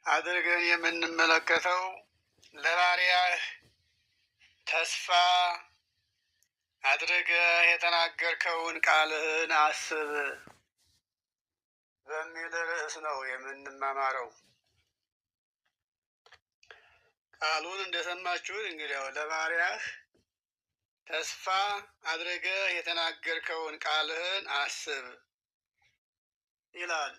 አድርገን የምንመለከተው ለባሪያህ ተስፋ አድርገህ የተናገርከውን ቃልህን አስብ በሚል ርዕስ ነው የምንማማረው። ቃሉን እንደሰማችሁት እንግዲያው ለባሪያህ ተስፋ አድርገህ የተናገርከውን ቃልህን አስብ ይላል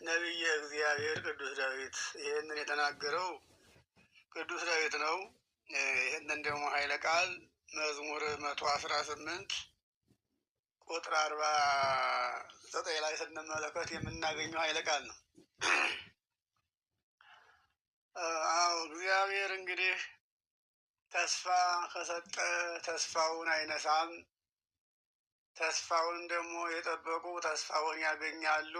ነቢየ እግዚአብሔር ቅዱስ ዳዊት። ይህንን የተናገረው ቅዱስ ዳዊት ነው። ይህንን ደግሞ ኃይለ ቃል መዝሙር 118 ቁጥር 49 ላይ ስንመለከት የምናገኘው ኃይለ ቃል ነው። አዎ እግዚአብሔር እንግዲህ ተስፋ ከሰጠ ተስፋውን አይነሳም። ተስፋውን ደግሞ የጠበቁ ተስፋውን ያገኛሉ።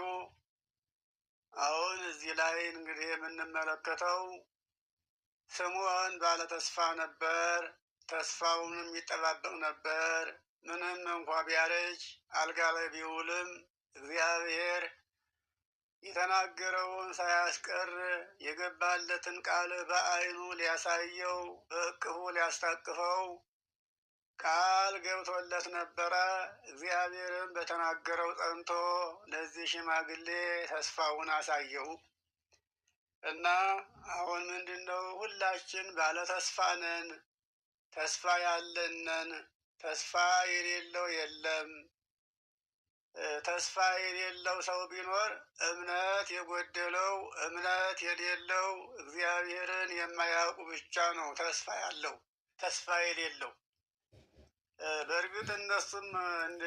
አሁን እዚህ ላይ እንግዲህ የምንመለከተው ስምዖን ባለ ተስፋ ነበር። ተስፋውንም ይጠባበቅ ነበር። ምንም እንኳ ቢያረጅ አልጋ ላይ ቢውልም እግዚአብሔር የተናገረውን ሳያስቀር የገባለትን ቃል በዓይኑ ሊያሳየው በእቅፉ ሊያስታቅፈው ቃል ገብቶለት ነበረ። እግዚአብሔርም በተናገረው ጸንቶ ለዚህ ሽማግሌ ተስፋውን አሳየው እና አሁን ምንድን ነው? ሁላችን ባለ ተስፋ ነን። ተስፋ ያለንን፣ ተስፋ የሌለው የለም። ተስፋ የሌለው ሰው ቢኖር እምነት የጎደለው እምነት የሌለው እግዚአብሔርን የማያውቁ ብቻ ነው ተስፋ ያለው ተስፋ የሌለው። በእርግጥ እነሱም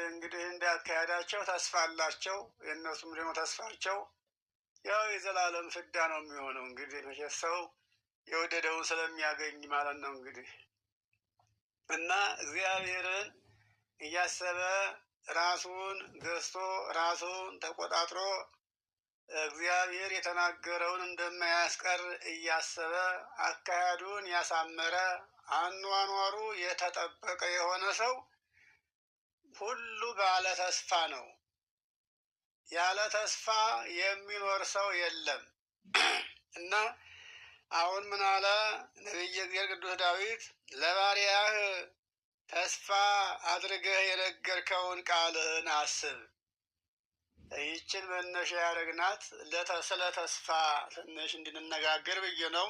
እንግዲህ እንዳካሄዳቸው ተስፋ አላቸው። የእነሱም ደግሞ ተስፋቸው ያው የዘላለም ፍዳ ነው የሚሆነው። እንግዲህ መቼስ ሰው የወደደውን ስለሚያገኝ ማለት ነው እንግዲህ እና እግዚአብሔርን እያሰበ ራሱን ገዝቶ ራሱን ተቆጣጥሮ እግዚአብሔር የተናገረውን እንደማያስቀር እያሰበ አካሄዱን ያሳመረ አኗኗሩ የተጠበቀ የሆነ ሰው ሁሉ ባለ ተስፋ ነው። ያለ ተስፋ የሚኖር ሰው የለም እና አሁን ምን አለ ነቢየ እግዚአብሔር ቅዱስ ዳዊት? ለባሪያህ ተስፋ አድርገህ የነገርከውን ቃልህን አስብ። ይችን መነሻ ያደረግናት ስለ ተስፋ ትንሽ እንድንነጋገር ብዬ ነው።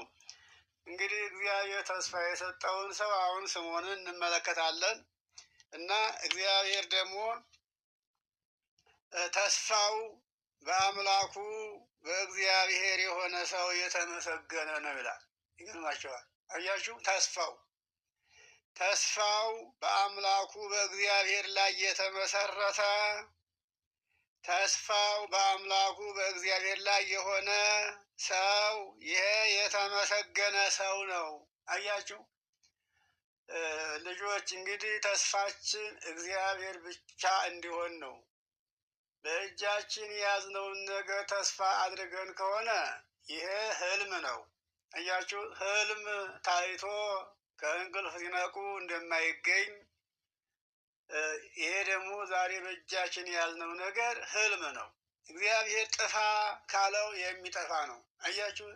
እንግዲህ እግዚአብሔር ተስፋ የሰጠውን ሰው አሁን ስምዖንን እንመለከታለን እና እግዚአብሔር ደግሞ ተስፋው በአምላኩ በእግዚአብሔር የሆነ ሰው የተመሰገነ ነው ይላል። ይገርማቸዋል። አያችሁ፣ ተስፋው በአምላኩ በእግዚአብሔር ላይ የተመሰረተ ተስፋው በአምላኩ በእግዚአብሔር ላይ የሆነ ሰው ይሄ የተመሰገነ ሰው ነው። አያችሁ ልጆች፣ እንግዲህ ተስፋችን እግዚአብሔር ብቻ እንዲሆን ነው። በእጃችን የያዝነውን ነገር ተስፋ አድርገን ከሆነ ይሄ ህልም ነው። አያችሁ፣ ህልም ታይቶ ከእንቅልፍ ሲነቁ እንደማይገኝ ይሄ ደግሞ ዛሬ በእጃችን የያዝነው ነገር ህልም ነው። እግዚአብሔር ጥፋ ካለው የሚጠፋ ነው። አያችሁ፣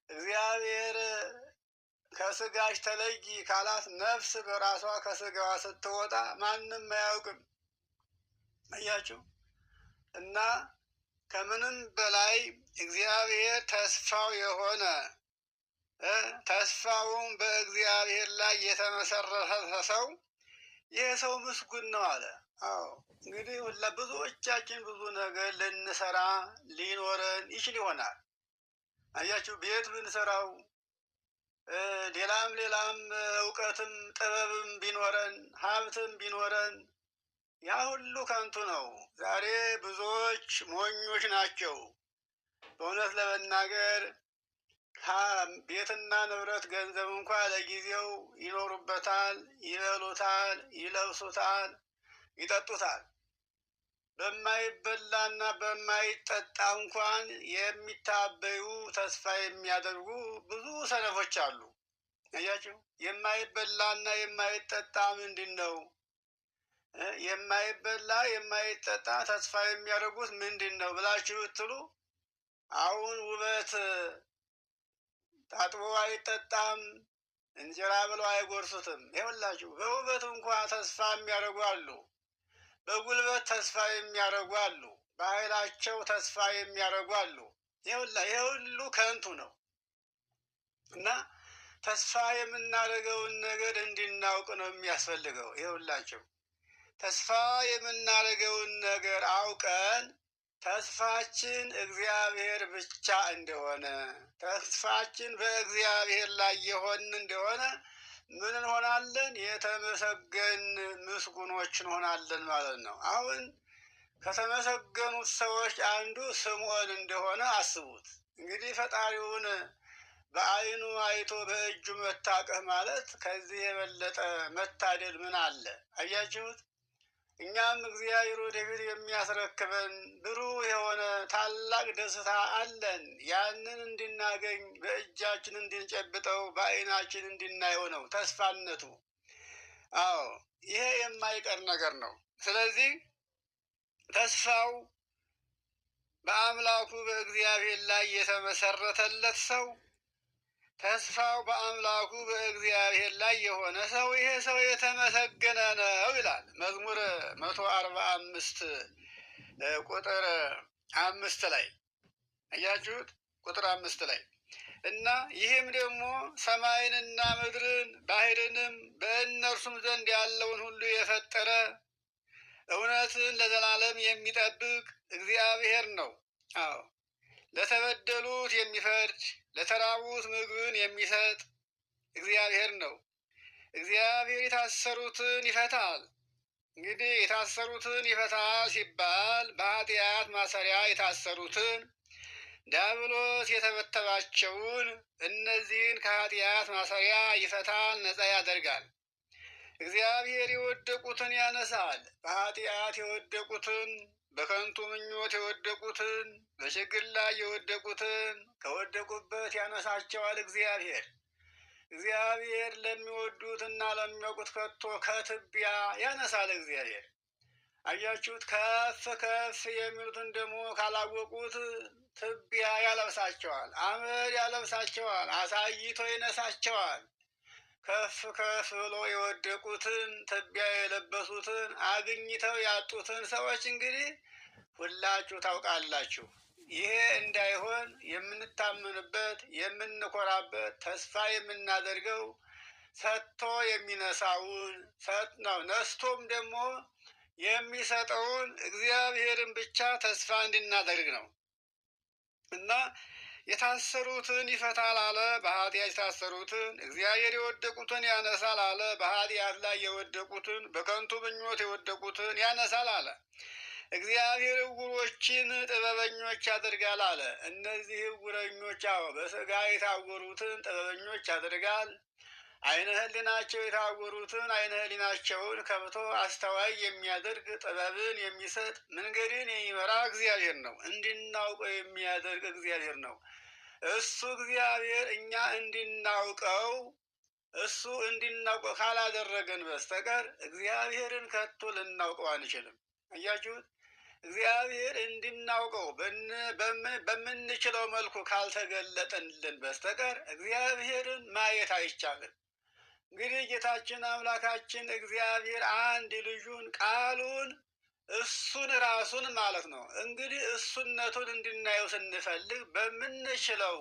እግዚአብሔር ከስጋሽ ተለይ ካላት ነፍስ በራሷ ከስጋዋ ስትወጣ ማንም አያውቅም። አያችሁ እና ከምንም በላይ እግዚአብሔር ተስፋው የሆነ ተስፋውን በእግዚአብሔር ላይ የተመሰረተ ሰው ይህ ሰው ምስጉን ነው አለ። አዎ እንግዲህ ብዙዎቻችን ብዙ ነገር ልንሰራ ሊኖረን ይችል ይሆናል። አያችሁ፣ ቤት ብንሰራው ሌላም እውቀትም ጥበብም ቢኖረን ሀብትም ቢኖረን ያ ሁሉ ከንቱ ነው። ዛሬ ብዙዎች ሞኞች ናቸው። በእውነት ለመናገር ቤትና ንብረት ገንዘብ እንኳ ለጊዜው ይኖሩበታል፣ ይበሉታል፣ ይለብሱታል፣ ይጠጡታል። በማይበላና በማይጠጣ እንኳን የሚታበዩ ተስፋ የሚያደርጉ ብዙ ሰነፎች አሉ። አያችሁ፣ የማይበላና የማይጠጣ ምንድን ነው? የማይበላ የማይጠጣ ተስፋ የሚያደርጉት ምንድን ነው ብላችሁ ብትሉ አሁን ውበት ታጥቦ አይጠጣም፣ እንጀራ ብለው አይጎርሱትም። ይኸውላችሁ በውበት እንኳ ተስፋ የሚያደርጉ አሉ፣ በጉልበት ተስፋ የሚያደርጉ አሉ፣ በኃይላቸው ተስፋ የሚያደርጉ አሉ። ይህ ሁሉ ከንቱ ነው እና ተስፋ የምናደርገውን ነገር እንድናውቅ ነው የሚያስፈልገው። ይኸውላችሁ ተስፋ የምናደርገውን ነገር አውቀን ተስፋችን እግዚአብሔር ብቻ እንደሆነ፣ ተስፋችን በእግዚአብሔር ላይ የሆን እንደሆነ ምን እንሆናለን? የተመሰገን ምስጉኖች እንሆናለን ማለት ነው። አሁን ከተመሰገኑት ሰዎች አንዱ ስምዖን እንደሆነ አስቡት። እንግዲህ ፈጣሪውን በዓይኑ አይቶ በእጁ መታቀፍ ማለት ከዚህ የበለጠ መታደል ምን አለ? አያችሁት? እኛም እግዚአብሔር ወደፊት የሚያስረክበን ብሩህ የሆነ ታላቅ ደስታ አለን። ያንን እንድናገኝ በእጃችን እንድንጨብጠው በዓይናችን እንድናየው ነው ተስፋነቱ። አዎ ይሄ የማይቀር ነገር ነው። ስለዚህ ተስፋው በአምላኩ በእግዚአብሔር ላይ የተመሰረተለት ሰው፣ ተስፋው በአምላኩ በእግዚአብሔር ላይ የሆነ ሰው ይሄ ሰው የተመሰገነ ነው ይላል መዝሙር 145 ቁጥር 5 ላይ አያችሁት? ቁጥር 5 ላይ እና ይህም ደግሞ ሰማይንና ምድርን ባህርንም በእነርሱም ዘንድ ያለውን ሁሉ የፈጠረ እውነትን ለዘላለም የሚጠብቅ እግዚአብሔር ነው። አዎ ለተበደሉት የሚፈርድ ለተራቡት ምግብን የሚሰጥ እግዚአብሔር ነው። እግዚአብሔር የታሰሩትን ይፈታል። እንግዲህ የታሰሩትን ይፈታል ሲባል በኃጢአት ማሰሪያ የታሰሩትን ዲያብሎስ የተበተባቸውን እነዚህን ከኃጢአት ማሰሪያ ይፈታል፣ ነፃ ያደርጋል። እግዚአብሔር የወደቁትን ያነሳል። በኃጢአት የወደቁትን፣ በከንቱ ምኞት የወደቁትን፣ በችግር ላይ የወደቁትን ከወደቁበት ያነሳቸዋል። እግዚአብሔር ለሚወዱትና ለሚያውቁት ከቶ ከትቢያ ያነሳል። እግዚአብሔር አያችሁት? ከፍ ከፍ የሚሉትን ደግሞ ካላወቁት ትቢያ ያለብሳቸዋል፣ አመድ ያለብሳቸዋል፣ አሳይቶ ይነሳቸዋል። ከፍ ከፍ ብሎ የወደቁትን ትቢያ የለበሱትን አግኝተው ያጡትን ሰዎች እንግዲህ ሁላችሁ ታውቃላችሁ። ይሄ እንዳይሆን የምንታመንበት የምንኮራበት ተስፋ የምናደርገው ሰጥቶ የሚነሳውን ነው፣ ነስቶም ደግሞ የሚሰጠውን እግዚአብሔርን ብቻ ተስፋ እንድናደርግ ነው እና የታሰሩትን ይፈታል አለ። በኃጢአት የታሰሩትን እግዚአብሔር የወደቁትን ያነሳል አለ። በኃጢአት ላይ የወደቁትን በከንቱ ምኞት የወደቁትን ያነሳል አለ። እግዚአብሔር ዕውሮችን ጥበበኞች ያደርጋል አለ። እነዚህ ዕውረኞች በሥጋ የታወሩትን ጥበበኞች ያደርጋል። ዓይነ ሕሊናቸው የታወሩትን ዓይነ ሕሊናቸውን ከፍቶ አስተዋይ የሚያደርግ ጥበብን የሚሰጥ መንገድን የሚመራ እግዚአብሔር ነው። እንድናውቀው የሚያደርግ እግዚአብሔር ነው። እሱ እግዚአብሔር እኛ እንድናውቀው ካላደረገን በስተቀር እግዚአብሔርን ከቶ ልናውቀው አንችልም። አያችሁት? እግዚአብሔር እንድናውቀው በምንችለው መልኩ ካልተገለጠልን በስተቀር እግዚአብሔርን ማየት አይቻልም። እንግዲህ ጌታችን አምላካችን እግዚአብሔር አንድ ልጁን ቃሉን እሱን ራሱን ማለት ነው። እንግዲህ እሱነቱን እንድናየው ስንፈልግ በምንችለው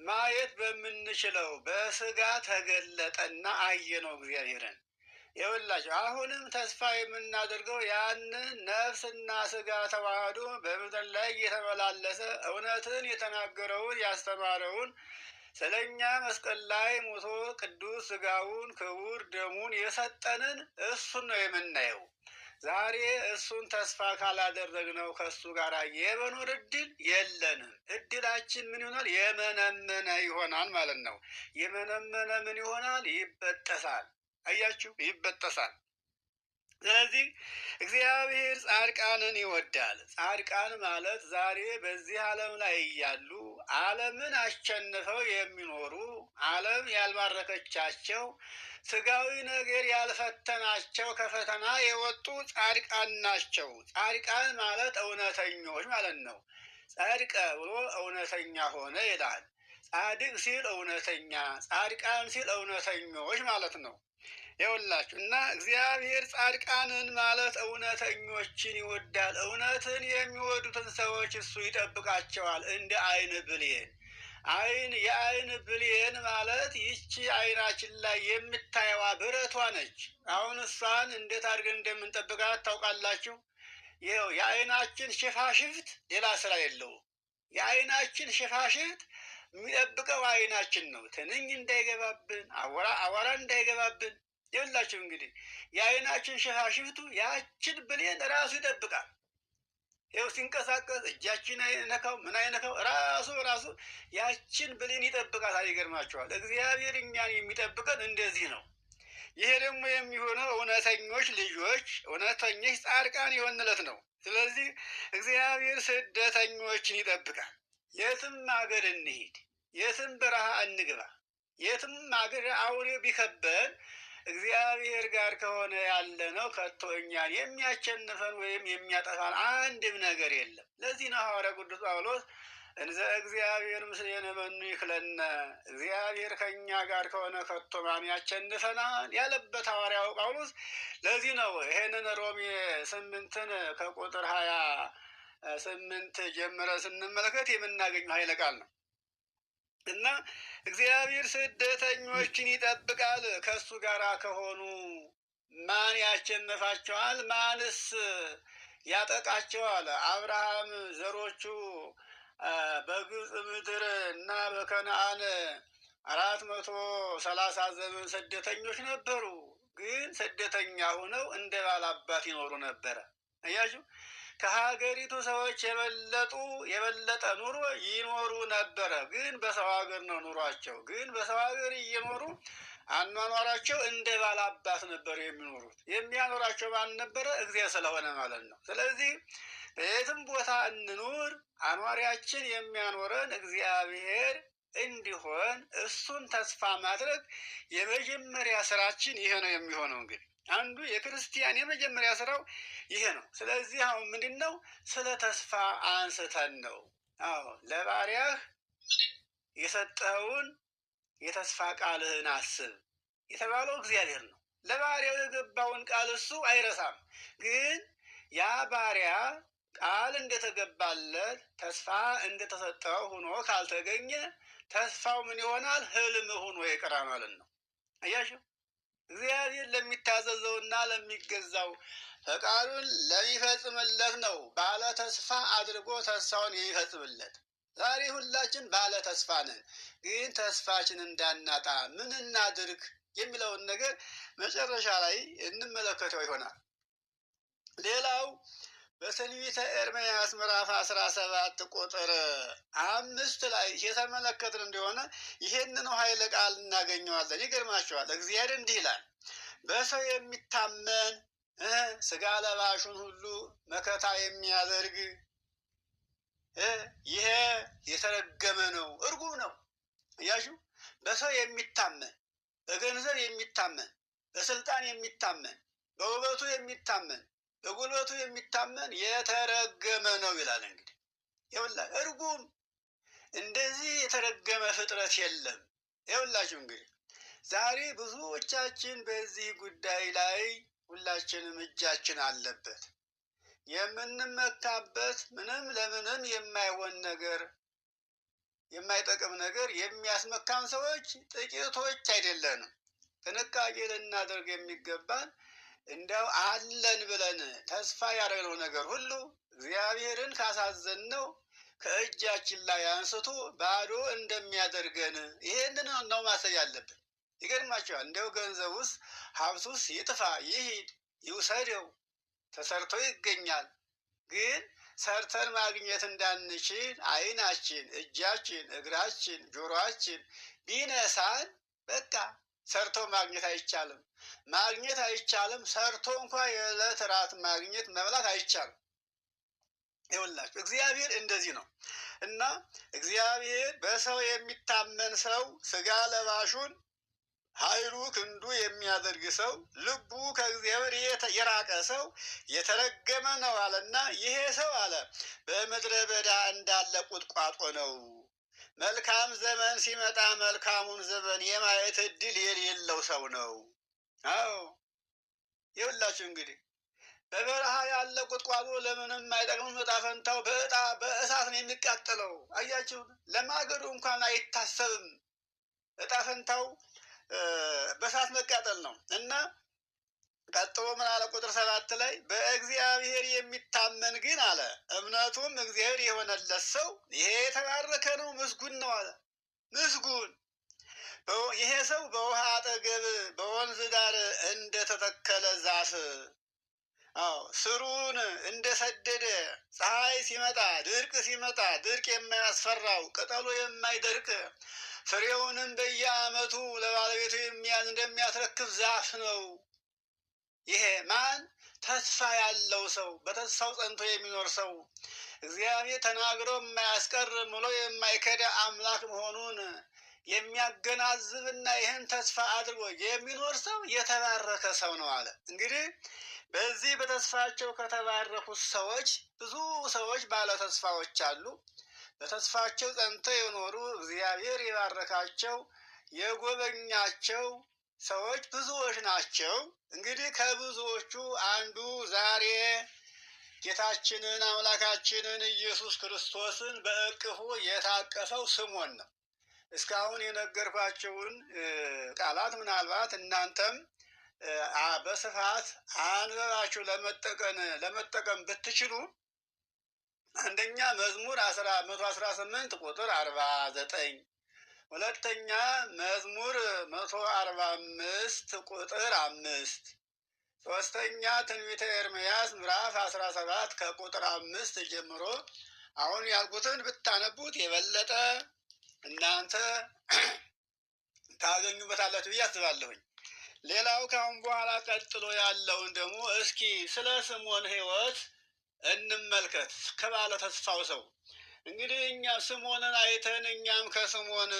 ማየት በምንችለው በሥጋ ተገለጠና አየነው እግዚአብሔርን። ይኸውላችሁ አሁንም ተስፋ የምናደርገው ያንን ነፍስና ሥጋ ተዋህዶ በምድር ላይ እየተመላለሰ እውነትን የተናገረውን ያስተማረውን ስለ እኛ መስቀል ላይ ሞቶ ቅዱስ ሥጋውን ክቡር ደሙን የሰጠንን እሱን ነው የምናየው። ዛሬ እሱን ተስፋ ካላደረግነው ከእሱ ጋር የመኖር እድል የለንም። እድላችን ምን ይሆናል? የመነመነ ይሆናል ማለት ነው። የመነመነ ምን ይሆናል? ይበጠሳል። አያችሁ፣ ይበጠሳል። ስለዚህ እግዚአብሔር ጻድቃንን ይወዳል። ጻድቃን ማለት ዛሬ በዚህ ዓለም ላይ እያሉ ዓለምን አሸንፈው የሚኖሩ ዓለም ያልባረከቻቸው ሥጋዊ ነገር ያልፈተናቸው ከፈተና የወጡ ጻድቃን ናቸው። ጻድቃን ማለት እውነተኞች ማለት ነው። ጻድቀ ብሎ እውነተኛ ሆነ ይላል። ጻድቅ ሲል እውነተኛ፣ ጻድቃን ሲል እውነተኞች ማለት ነው። ይኸውላችሁ እና እግዚአብሔር ጻድቃንን ማለት እውነተኞችን ይወዳል። እውነትን የሚወዱትን ሰዎች እሱ ይጠብቃቸዋል እንደ ዓይን ብሌን። የዓይን ብሌን ማለት ይቺ ዓይናችን ላይ የምታየዋ ብረቷ ነች። አሁን እሷን እንዴት አድርገን እንደምንጠብቃት ታውቃላችሁ? ይኸው የዓይናችን ሽፋሽፍት ሌላ ስራ የለውም። የዓይናችን ሽፋሽፍት የሚጠብቀው ዓይናችን ነው። ትንኝ እንዳይገባብን፣ አቧራ እንዳይገባብን። ይኸውላችሁ እንግዲህ የዓይናችን ሽፋሽፍቱ ያችን ብሌን ራሱ ይጠብቃል። ይኸው ሲንቀሳቀስ እጃችን አይነካው፣ ምን አይነካው፣ ራሱ ያችን ብሌን ይጠብቃታል። ይገርማችኋል። እግዚአብሔር እኛን የሚጠብቀን እንደዚህ ነው። ይሄ ደግሞ የሚሆነው እውነተኞች ልጆች፣ እውነተኞች ጻድቃን የሆንለት ነው። ስለዚህ እግዚአብሔር ስደተኞችን ይጠብቃል። የትም ሀገር እንሂድ፣ የትም በረሃ እንግባ፣ የትም ሀገር አውሬ ቢከበን እግዚአብሔር ጋር ከሆነ ያለነው ከቶ እኛን የሚያሸንፈን ወይም የሚያጠፋን አንድም ነገር የለም። ለዚህ ነው ሐዋርያው ቅዱስ ጳውሎስ እንዘ እግዚአብሔር ምስሌነ መኑ ይክለነ፣ እግዚአብሔር ከእኛ ጋር ከሆነ ከቶ ማን ያሸንፈናል ያለበት ሐዋርያው ጳውሎስ። ለዚህ ነው ይሄንን ሮሜ 8 ከቁጥር 28 ጀምረ ስንመለከት የምናገኘው ኃይለ ቃል ነው። እና እግዚአብሔር ስደተኞችን ይጠብቃል። ከእሱ ጋር ከሆኑ ማን ያሸንፋቸዋል? ማንስ ያጠቃቸዋል? አብርሃም ዘሮቹ በግብፅ ምድር እና በከነአን 430 ዘመን ስደተኞች ነበሩ። ግን ስደተኛ ሆነው እንደ ባላባት ይኖሩ ነበረ። አያችሁ፣ ከሀገሪቱ ሰዎች የበለጠ ኑሮ ይኖሩ ነበረ። ግን በሰው ሀገር ነው ኑሯቸው። ግን በሰው ሀገር እየኖሩ አኗኗራቸው እንደ ባላባት ነበር የሚኖሩት። የሚያኖራቸው ማን ነበረ? እግዚአብሔር ስለሆነ ማለት ነው። ስለዚህ በየትም ቦታ እንኑር፣ አኗሪያችን የሚያኖረን እግዚአብሔር እንዲሆን እሱን ተስፋ ማድረግ የመጀመሪያ ስራችን ይሄ ነው የሚሆነው። እንግዲህ አንዱ የክርስቲያን የመጀመሪያ ስራው ይሄ ነው። ስለዚህ አሁን ምንድን ነው? ስለ ተስፋ አንስተን ነው። አዎ ለባሪያህ የሰጠኸውን የተስፋ ቃልህን አስብ የተባለው እግዚአብሔር ነው። ለባሪያው የገባውን ቃል እሱ አይረሳም። ግን ያ ባሪያ ቃል እንደተገባለት ተስፋ እንደተሰጠው ሆኖ ካልተገኘ ተስፋው ምን ይሆናል? ህልም ሆኖ ይቀራ ማለት ነው። አያችሁ፣ እግዚአብሔር ለሚታዘዘውና ለሚገዛው ፈቃዱን ለሚፈጽምለት ነው ባለ ተስፋ አድርጎ ተስፋውን የሚፈጽምለት። ዛሬ ሁላችን ባለ ተስፋ ነን። ግን ተስፋችን እንዳናጣ ምን እናድርግ የሚለውን ነገር መጨረሻ ላይ እንመለከተው ይሆናል። ሌላው በትንቢተ ኤርምያስ ምዕራፍ 17 ቁጥር 5 ላይ የተመለከትን እንደሆነ ይሄንን ኃይለ ቃል እናገኘዋለን። ይገርማቸዋል። እግዚአብሔር እንዲህ ይላል፣ በሰው የሚታመን ስጋ ለባሹን ሁሉ መከታ የሚያደርግ ይሄ የተረገመ ነው፣ እርጉም ነው። እያችሁ በሰው የሚታመን፣ በገንዘብ የሚታመን፣ በስልጣን የሚታመን፣ በውበቱ የሚታመን፣ በጉልበቱ የሚታመን የተረገመ ነው ይላል። እንግዲህ ይኸውላችሁ እርጉም፣ እንደዚህ የተረገመ ፍጥረት የለም። ይኸውላችሁ እንግዲህ ዛሬ ብዙዎቻችን በዚህ ጉዳይ ላይ ሁላችንም እጃችን አለበት። የምንመካበት ምንም ለምንም የማይሆን ነገር፣ የማይጠቅም ነገር የሚያስመካን ሰዎች ጥቂቶች አይደለንም። ጥንቃቄ ልናደርግ የሚገባን እንደው አለን ብለን ተስፋ ያደረግነው ነገር ሁሉ እግዚአብሔርን ካሳዘንነው ከእጃችን ላይ አንስቶ ባዶ እንደሚያደርገን ይሄንን ነው ማሰብ ያለብን። ይገርማቸዋል። እንደው ገንዘቡስ ሀብቱስ ይጥፋ ይሂድ ይውሰደው ተሰርቶ ይገኛል። ግን ሰርተን ማግኘት እንዳንችል ዓይናችን፣ እጃችን፣ እግራችን፣ ጆሮአችን ቢነሳን በቃ ሰርቶ ማግኘት አይቻልም። ማግኘት አይቻልም። ሰርቶ እንኳ የዕለት ራት ማግኘት መብላት አይቻልም። ይኸውላችሁ እግዚአብሔር እንደዚህ ነው እና እግዚአብሔር በሰው የሚታመን ሰው ስጋ ለባሹን ኃይሉ ክንዱ የሚያደርግ ሰው ልቡ ከእግዚአብሔር የራቀ ሰው የተረገመ ነው አለና ይሄ ሰው አለ በምድረ በዳ እንዳለ ቁጥቋጦ ነው። መልካም ዘመን ሲመጣ መልካሙን ዘመን የማየት እድል የሌለው ሰው ነው። አዎ ይኸውላችሁ እንግዲህ በበረሃ ያለ ቁጥቋጦ ለምንም አይጠቅምም። ዕጣ ፈንታው በእሳት ነው የሚቃጠለው። አያችሁ፣ ለማገዶ እንኳን አይታሰብም። ዕጣ ፈንታው በእሳት መቃጠል ነው እና ቀጥሎ ምን አለ? ቁጥር 7 ላይ በእግዚአብሔር የሚታመን ግን አለ እምነቱም እግዚአብሔር የሆነለት ሰው ይሄ የተባረከ ነው፣ ምስጉን ነው አለ። ምስጉን ይሄ ሰው በውሃ አጠገብ በወንዝ ዳር እንደተተከለ ዛፍ፣ አዎ ስሩን እንደሰደደ ፀሐይ ሲመጣ ድርቅ ሲመጣ ድርቅ የማያስፈራው ቅጠሉ የማይደርቅ ፍሬውንም በየዓመቱ ለባለቤቱ እንደሚያስረክብ ዛፍ ነው። ይሄ ማን? ተስፋ ያለው ሰው፣ በተስፋው ጸንቶ የሚኖር ሰው፣ እግዚአብሔር ተናግሮ የማያስቀር ምሎ የማይከዳ አምላክ መሆኑን የሚያገናዝብና ይህን ተስፋ አድርጎ የሚኖር ሰው የተባረከ ሰው ነው አለ። እንግዲህ በዚህ በተስፋቸው ከተባረኩት ሰዎች ብዙ ሰዎች ባለ ተስፋዎች አሉ። በተስፋቸው ጸንተው የኖሩ እግዚአብሔር የባረካቸው የጎበኛቸው ሰዎች ብዙዎች ናቸው። እንግዲህ ከብዙዎቹ አንዱ ዛሬ ጌታችንን አምላካችንን ኢየሱስ ክርስቶስን በእቅፉ የታቀፈው ስምዖን ነው። እስካሁን የነገርኳቸውን ቃላት ምናልባት እናንተም በስፋት አንበባችሁ ለመጠቀም ብትችሉ አንደኛ መዝሙር 118 ቁጥር 49፣ ሁለተኛ መዝሙር 145 ቁጥር 5፣ ሶስተኛ ትንቢተ ኤርምያስ ምዕራፍ 17 ከቁጥር 5 ጀምሮ አሁን ያልኩትን ብታነቡት የበለጠ እናንተ ታገኙበታላችሁ ብዬ አስባለሁኝ። ሌላው ከአሁን በኋላ ቀጥሎ ያለውን ደግሞ እስኪ ስለ ስምዖን ሕይወት እንመልከት። ከባለ ተስፋው ሰው እንግዲህ እኛ ስምዖንን አይተን እኛም ከስምዖን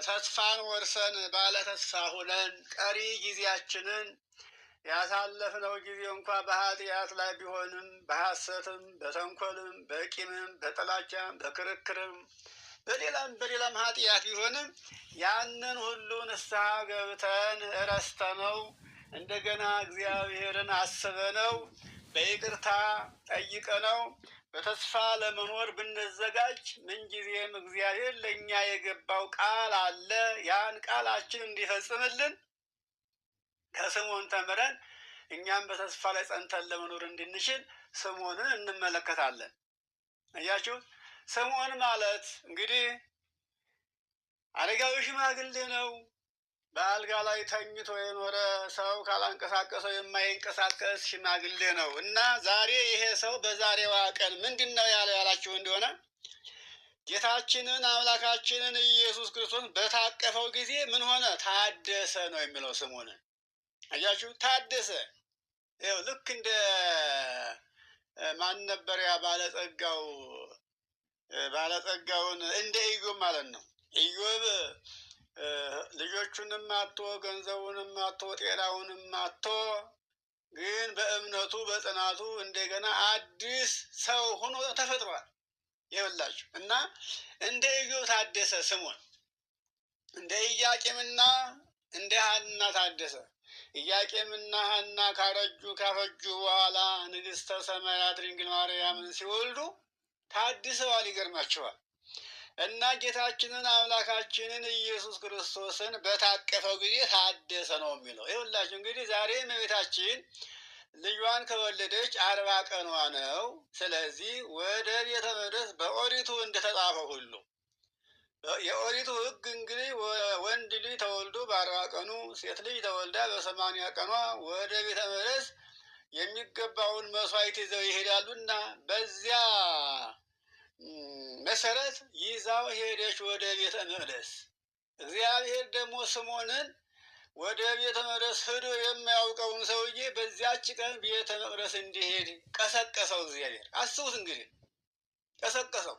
ተስፋን ወርሰን ባለ ተስፋ ሁነን ቀሪ ጊዜያችንን ያሳለፍነው ጊዜ እንኳ በኃጢአት ላይ ቢሆንም በሐሰትም በተንኮልም በቂምም በጥላቻም በክርክርም በሌላም ኃጢአት ቢሆንም ያንን ሁሉ ንስሐ ገብተን ረስተነው እንደገና እግዚአብሔርን አስበነው በይቅርታ ጠይቀነው በተስፋ ለመኖር ብንዘጋጅ ምንጊዜም እግዚአብሔር ለእኛ የገባው ቃል አለ። ያን ቃላችን እንዲፈጽምልን ከስምዖን ተምረን እኛም በተስፋ ላይ ጸንተን ለመኖር እንድንችል ስምዖንን እንመለከታለን። አያችሁ፣ ስምዖን ማለት እንግዲህ አረጋዊ ሽማግሌ ነው። በአልጋ ላይ ተኝቶ የኖረ ሰው ካላንቀሳቀሰው የማይንቀሳቀስ ሽማግሌ ነው እና ዛሬ ይሄ ሰው በዛሬዋ ቀን ምንድን ነው ያለው ያላችሁ እንደሆነ ጌታችንን አምላካችንን ኢየሱስ ክርስቶስ በታቀፈው ጊዜ ምን ሆነ? ታደሰ ነው የሚለው ስምዖንን። አያችሁ፣ ታደሰ። ይኸው ልክ እንደ ማን ነበር ያ ባለጸጋውን እንደ ኢዮብ ማለት ነው። ኢዮብ ልጆቹንም አጥቶ ገንዘቡንም አጥቶ ጤናውንም አጥቶ ግን በእምነቱ በጽናቱ እንደገና አዲስ ሰው ሆኖ ተፈጥሯል። ይኸውላችሁ እና እንደ ኢዮብ ታደሰ ስምዖን። እንደ ኢያቄምና እንደ ሐና ታደሰ። ኢያቄምና ሐና ካፈጁ በኋላ ንግሥተ ሰማያት ድንግል ማርያምን ሲወልዱ ታድሰዋል። ይገርማቸዋል። እና ጌታችንን አምላካችንን ኢየሱስ ክርስቶስን በታቀፈው ጊዜ ታደሰ ነው የሚለው። ይኸውላችሁ እንግዲህ ዛሬ እመቤታችን ልጇን ከወለደች 40 ቀኗ ነው። ስለዚህ ወደ ቤተ መቅደስ በኦሪቱ እንደተጻፈው ሁሉ የኦሪቱ ሕግ እንግዲህ ወንድ ልጅ ተወልዶ በ40 ቀኑ ሴት ልጅ ተወልዳ በ80 ቀኗ ወደ ቤተ መቅደስ የሚገባውን መስዋዕት ይዘው ይሄዳሉና በዚያ መሰረት ይዛው ሄደች ወደ ቤተ መቅደስ። እግዚአብሔር ደግሞ ስምዖንን ወደ ቤተ መቅደስ ሄዶ የማያውቀውን ሰውዬ በዚያች ቀን ቤተ መቅደስ እንዲሄድ ቀሰቀሰው። እግዚአብሔር አስቡት እንግዲህ ቀሰቀሰው።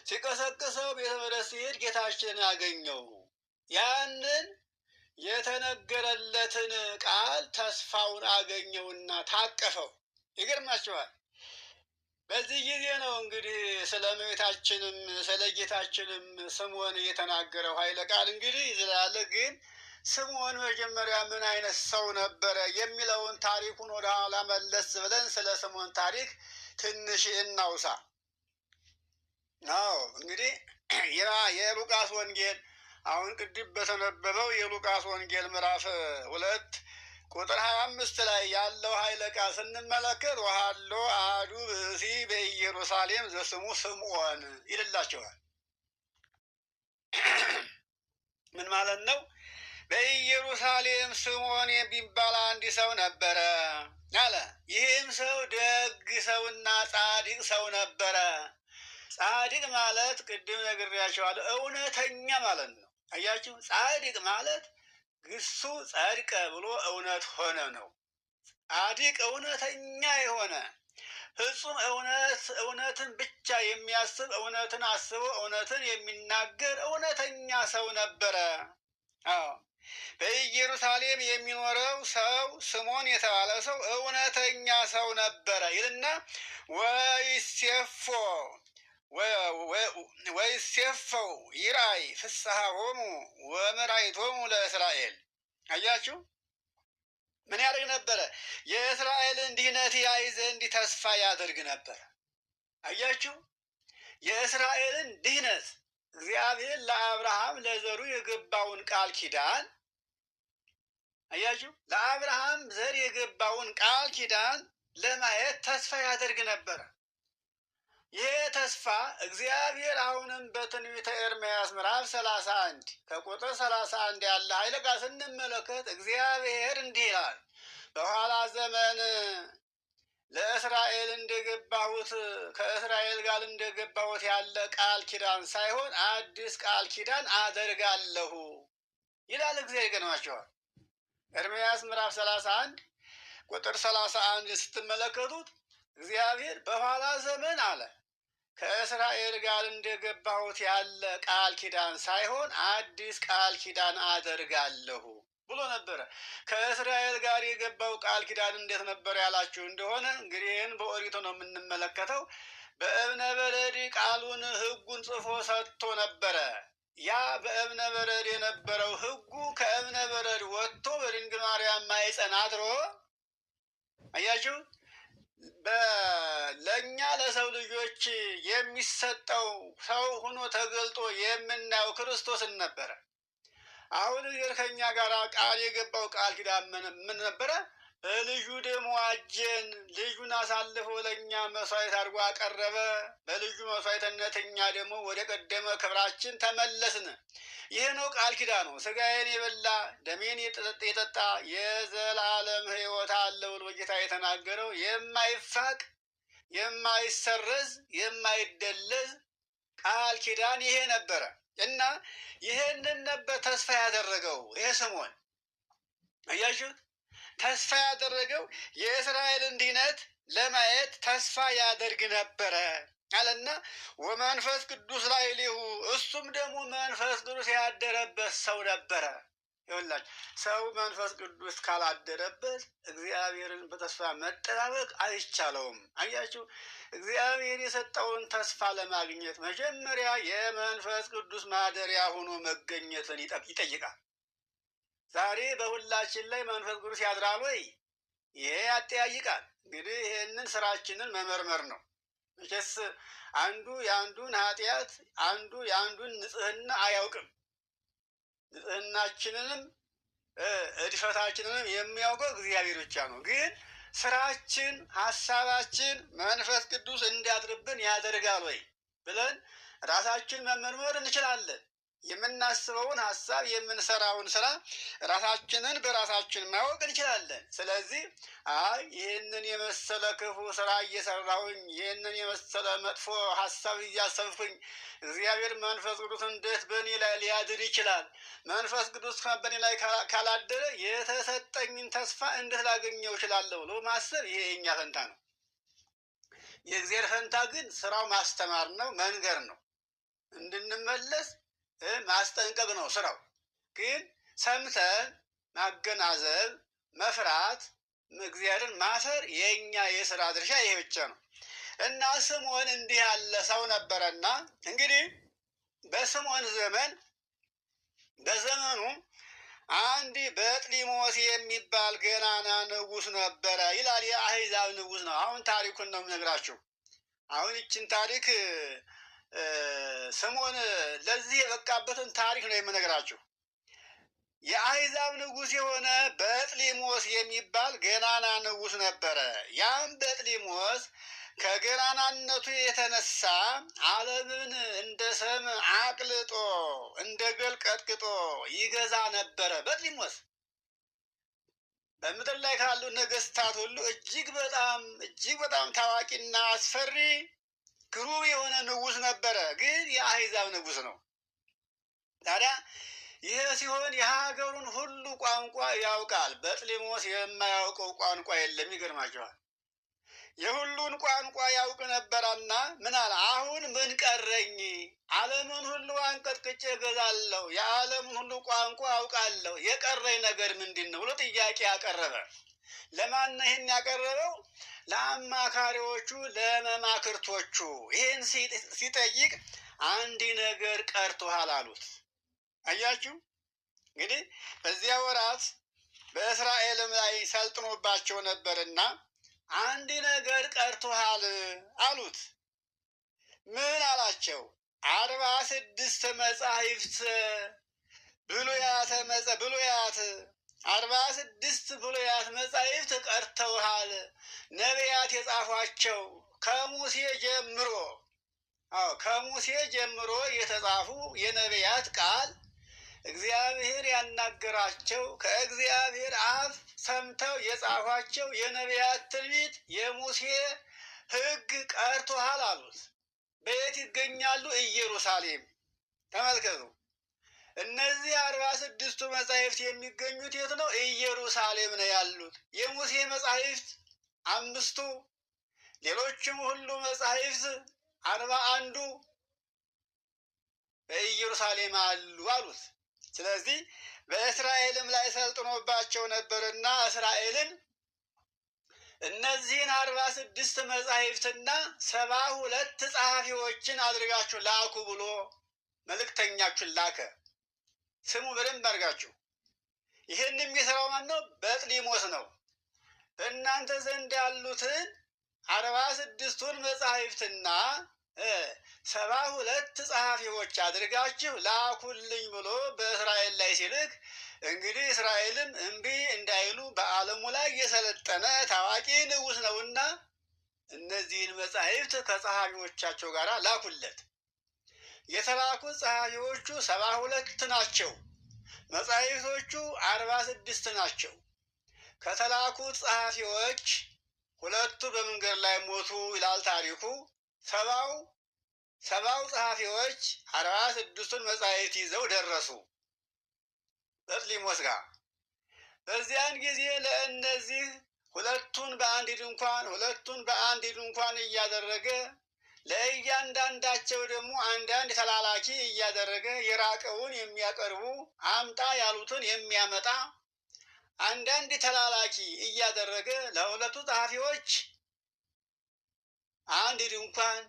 ሲቀሰቅሰው ቤተ መቅደስ ሲሄድ ጌታችንን አገኘው። ያንን የተነገረለትን ቃል ተስፋውን አገኘውና ታቀፈው። ይገርማችኋል። በዚህ ጊዜ ነው እንግዲህ ስለ እመቤታችንም ስለ ጌታችንም ስምዖን የተናገረው ኃይለ ቃል እንግዲህ ይላል። ግን ስምዖን መጀመሪያ ምን አይነት ሰው ነበረ የሚለውን ታሪኩን ወደ ኋላ መለስ ብለን ስለ ስምዖን ታሪክ ትንሽ እናውሳ። አዎ እንግዲህ የሉቃስ ወንጌል አሁን ቅድም በተነበበው የሉቃስ ወንጌል ምዕራፍ 2 ቁጥር 25 ላይ ያለው ኃይለ ቃል ስንመለከት ወሃሎ አሐዱ ብእሲ በኢየሩሳሌም ዘስሙ ስምዖን ይልላቸዋል። ምን ማለት ነው? በኢየሩሳሌም ስምዖን የሚባል አንድ ሰው ነበረ አለ። ይህም ሰው ደግ ሰውና ጻድቅ ሰው ነበረ። ጻድቅ ማለት ቅድም ነግሬያቸዋለሁ፣ እውነተኛ ማለት ነው። አያችሁ፣ ጻድቅ ማለት ግሱ ጸድቀ ብሎ እውነት ሆነ ነው። ጻድቅ እውነተኛ የሆነ ፍጹም እውነትን ብቻ የሚያስብ እውነትን አስቦ እውነትን የሚናገር እውነተኛ ሰው ነበረ። አዎ በኢየሩሳሌም የሚኖረው ሰው ስምዖን የተባለ ሰው እውነተኛ ሰው ነበረ ይልና ወይሴፈው ይርአይ ፍስሐሆሙ ወመራይቶሙ ለእስራኤል። አያችሁ ምን ያደርግ ነበረ? የእስራኤልን ድህነት ያይ ዘንድ ተስፋ ያደርግ ነበረ። አያችሁ የእስራኤልን ድህነት እግዚአብሔር ለአብርሃም ለዘሩ የገባውን ቃል ኪዳን አያችሁ ለአብርሃም ዘር የገባውን ቃል ኪዳን ለማየት ተስፋ ያደርግ ነበረ። ይሄ ተስፋ እግዚአብሔር አሁንም በትንቢተ ኤርምያስ ምዕራፍ 31 ከቁጥር 31 ያለ ኃይለ ቃል ስንመለከት እግዚአብሔር እንዲህ ይላል፣ በኋላ ዘመን ለእስራኤል እንደገባሁት ከእስራኤል ጋር እንደገባሁት ያለ ቃል ኪዳን ሳይሆን አዲስ ቃል ኪዳን አደርጋለሁ ይላል እግዚአብሔር። ይገርማችኋል። ኤርምያስ ምዕራፍ 31 ቁጥር 31 ስትመለከቱት እግዚአብሔር በኋላ ዘመን አለ ከእስራኤል ጋር እንደገባሁት ያለ ቃል ኪዳን ሳይሆን አዲስ ቃል ኪዳን አደርጋለሁ ብሎ ነበረ። ከእስራኤል ጋር የገባው ቃል ኪዳን እንዴት ነበር ያላችሁ እንደሆነ እንግዲህ ይህን በኦሪቱ ነው የምንመለከተው። በእብነ በረድ ቃሉን ሕጉን ጽፎ ሰጥቶ ነበረ። ያ በእብነ በረድ የነበረው ሕጉ ከእብነ በረድ ወጥቶ በድንግል ማርያም ማኅፀን አድሮ አያችሁ ለእኛ ለሰው ልጆች የሚሰጠው ሰው ሆኖ ተገልጦ የምናየው ክርስቶስን ነበረ። አሁን እግዚአብሔር ከእኛ ጋር ቃል የገባው ቃል ኪዳን ምን ነበረ? በልጁ ደም ዋጀን። ልጁን አሳልፎ ለእኛ መስዋዕት አድርጎ አቀረበ። በልጁ መስዋዕትነት እኛ ደግሞ ወደ ቀደመ ክብራችን ተመለስን። ይህ ነው ቃል ኪዳኑ። ሥጋዬን የበላ ደሜን የጠጣ የዘላለም ሕይወት አለው ብሎ ጌታ የተናገረው የማይፋቅ የማይሰረዝ የማይደለዝ ቃል ኪዳን ይሄ ነበረ እና ይሄንን ነበር ተስፋ ያደረገው ይሄ ስምዖን። አያችሁት? ተስፋ ያደረገው የእስራኤልን ድህነት ለማየት ተስፋ ያደርግ ነበረ አለና ወመንፈስ ቅዱስ ላዕሌሁ፣ እሱም ደግሞ መንፈስ ቅዱስ ያደረበት ሰው ነበረ። ይኸውላችሁ ሰው መንፈስ ቅዱስ ካላደረበት እግዚአብሔርን በተስፋ መጠባበቅ አይቻለውም። አያችሁ እግዚአብሔር የሰጠውን ተስፋ ለማግኘት መጀመሪያ የመንፈስ ቅዱስ ማደሪያ ሆኖ መገኘትን ይጠይቃል። ዛሬ በሁላችን ላይ መንፈስ ቅዱስ ያድራል ወይ? ይሄ ያጠያይቃል። እንግዲህ ይህንን ስራችንን መመርመር ነው። መቼስ አንዱ የአንዱን ኃጢአት አንዱ የአንዱን ንጽህና አያውቅም። ንጽህናችንንም እድፈታችንንም የሚያውቀው እግዚአብሔር ብቻ ነው። ግን ስራችን፣ ሀሳባችን መንፈስ ቅዱስ እንዲያድርብን ያደርጋል ወይ ብለን ራሳችን መመርመር እንችላለን። የምናስበውን ሀሳብ የምንሰራውን ስራ ራሳችንን በራሳችን ማወቅ እንችላለን። ስለዚህ ይህንን የመሰለ ክፉ ስራ እየሰራሁኝ ይህንን የመሰለ መጥፎ ሀሳብ እያሰብኩኝ እግዚአብሔር መንፈስ ቅዱስ እንዴት በእኔ ላይ ሊያድር ይችላል? መንፈስ ቅዱስ በእኔ ላይ ካላደረ የተሰጠኝን ተስፋ እንዴት ላገኘው እችላለሁ ብሎ ማሰብ ይሄ የኛ ፈንታ ነው። የእግዚአብሔር ፈንታ ግን ስራው ማስተማር ነው፣ መንገር ነው። እንድንመለስ ማስጠንቀቅ ነው ስራው። ግን ሰምተን ማገናዘብ፣ መፍራት፣ እግዚአብሔርን ማፈር የእኛ የስራ ድርሻ ይሄ ብቻ ነው እና ስምዖን እንዲህ ያለ ሰው ነበረና እንግዲህ በስምዖን በዘመኑ አንድ በጥሊሞስ የሚባል ገናና ንጉሥ ነበረ ይላል። የአሕዛብ ንጉሥ ነው። አሁን ታሪኩን ነው የምነግራችሁ። አሁን ይችን ታሪክ ስምዖን ለዚህ የበቃበትን ታሪክ ነው የምነግራችሁ። የአሕዛብ ንጉሥ የሆነ በጥሊሞስ የሚባል ገናና ንጉሥ ነበረ። ያም በጥሊሞስ ከገናናነቱ የተነሳ ዓለምን እንደ ሰም አቅልጦ እንደ ገል ቀጥቅጦ ይገዛ ነበረ። በጥሊሞስ በምድር ላይ ካሉ ነገስታት ሁሉ እጅግ በጣም ታዋቂና አስፈሪ ግሩም የሆነ ንጉሥ ነበረ። ግን የአሕዛብ ንጉሥ ነው። ታዲያ ይህ ሲሆን የሀገሩን ሁሉ ቋንቋ ያውቃል። በጥሊሞስ የማያውቀው ቋንቋ የለም። ይገርማቸዋል። የሁሉን ቋንቋ ያውቅ ነበረና ምን አለ? አሁን ምን ቀረኝ? ዓለምን ሁሉ አንቀጥቅጬ እገዛለሁ፣ የዓለምን ሁሉ ቋንቋ አውቃለሁ፣ የቀረኝ ነገር ምንድን ነው ብሎ ጥያቄ ያቀረበ። ለማን ነው ይህን ያቀረበው? ለአማካሪዎቹ፣ ለመማክርቶቹ። ይህን ሲጠይቅ አንድ ነገር ቀርቶሃል አሉት። አያችሁ እንግዲህ በዚያ ወራት በእስራኤልም ላይ ሰልጥኖባቸው ነበርና አንድ ነገር ቀርቶሃል አሉት። ምን አላቸው? 46 መጻሕፍት ብሉያት 46 ብሉያት መጻሕፍት ቀርተውሃል። ነቢያት የጻፏቸው ከሙሴ ጀምሮ የተጻፉ የነቢያት ቃል እግዚአብሔር ያናገራቸው ከእግዚአብሔር አፍ ሰምተው የጻፏቸው የነቢያት ትንቢት የሙሴ ሕግ ቀርቶሃል አሉት። በየት ይገኛሉ? ኢየሩሳሌም። ተመልከቱ። እነዚህ 46ቱ መጻሕፍት የሚገኙት የት ነው? ኢየሩሳሌም ነው ያሉት። የሙሴ መጻሕፍት 5ቱ፣ ሌሎችም ሁሉ መጻሕፍት 41ዱ በኢየሩሳሌም አሉ አሉት። ስለዚህ በእስራኤልም ላይ ሰልጥኖባቸው ነበርና እስራኤልን እነዚህን 46 መጻሕፍትና 72 ጸሐፊዎችን አድርጋችሁ ላኩ ብሎ መልእክተኛችሁን ላከ። ስሙ በደንብ አድርጋችሁ። ይህን የሚሰራው ማን ነው? በጥሊሞስ ነው። በእናንተ ዘንድ ያሉትን 46ቱን መጻሕፍትና 72 ጸሐፊዎች አድርጋችሁ ላኩልኝ ብሎ በእስራኤል ላይ ሲልክ እንግዲህ እስራኤልም እምቢ እንዳይሉ በዓለሙ ላይ የሰለጠነ ታዋቂ ንጉሥ ነውና እነዚህን መጻሕፍት ከጸሐፊዎቻቸው ጋር ላኩለት። የተላኩት ጸሐፊዎቹ 72 ናቸው። መጻሕፍቶቹ 46 ናቸው። ከተላኩት ጸሐፊዎች 2ቱ በመንገድ ላይ ሞቱ ይላል ታሪኩ። ሰባው ጸሐፊዎች 46ቱን መጻሕፍት ይዘው ደረሱ በጥሊሞስ ጋር። በዚያን ጊዜ ለእነዚህ ሁለቱን በአንድ ድንኳን እያደረገ ለእያንዳንዳቸው ደግሞ አንዳንድ ተላላኪ እያደረገ የራቀውን የሚያቀርቡ አምጣ ያሉትን የሚያመጣ አንዳንድ ተላላኪ እያደረገ ለሁለቱ ጸሐፊዎች አንድ ድንኳን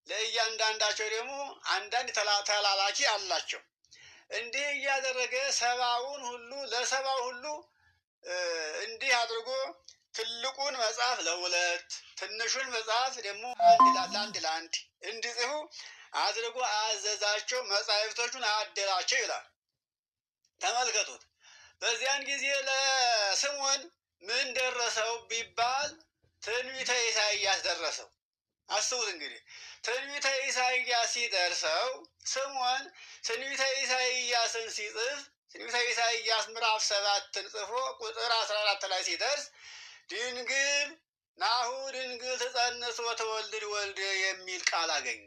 ለእያንዳንዳቸው ደግሞ አንዳንድ ተላላኪ አላቸው። እንዲህ እያደረገ ለሰባው ሁሉ እንዲህ አድርጎ ትልቁን መጽሐፍ ለሁለት ትንሹን መጽሐፍ ደግሞ ለአንድ እንዲጽፉ አድርጎ አዘዛቸው። መጻሕፍቶቹን አደላቸው ይላል። ተመልከቱት። በዚያን ጊዜ ለስምዖን ምን ደረሰው ቢባል ትንቢተ ኢሳይያስ ደረሰው። አስቡት እንግዲህ ትንቢተ ኢሳይያስ ሲደርሰው ስምዖን ትንቢተ ኢሳይያስን ሲጽፍ ትንቢተ ኢሳይያስ ምዕራፍ 7ን ጽፎ ቁጥር 14 ላይ ሲደርስ ድንግል ናሁ ድንግል ትጸንስ ወትወልድ ወልደ የሚል ቃል አገኘ።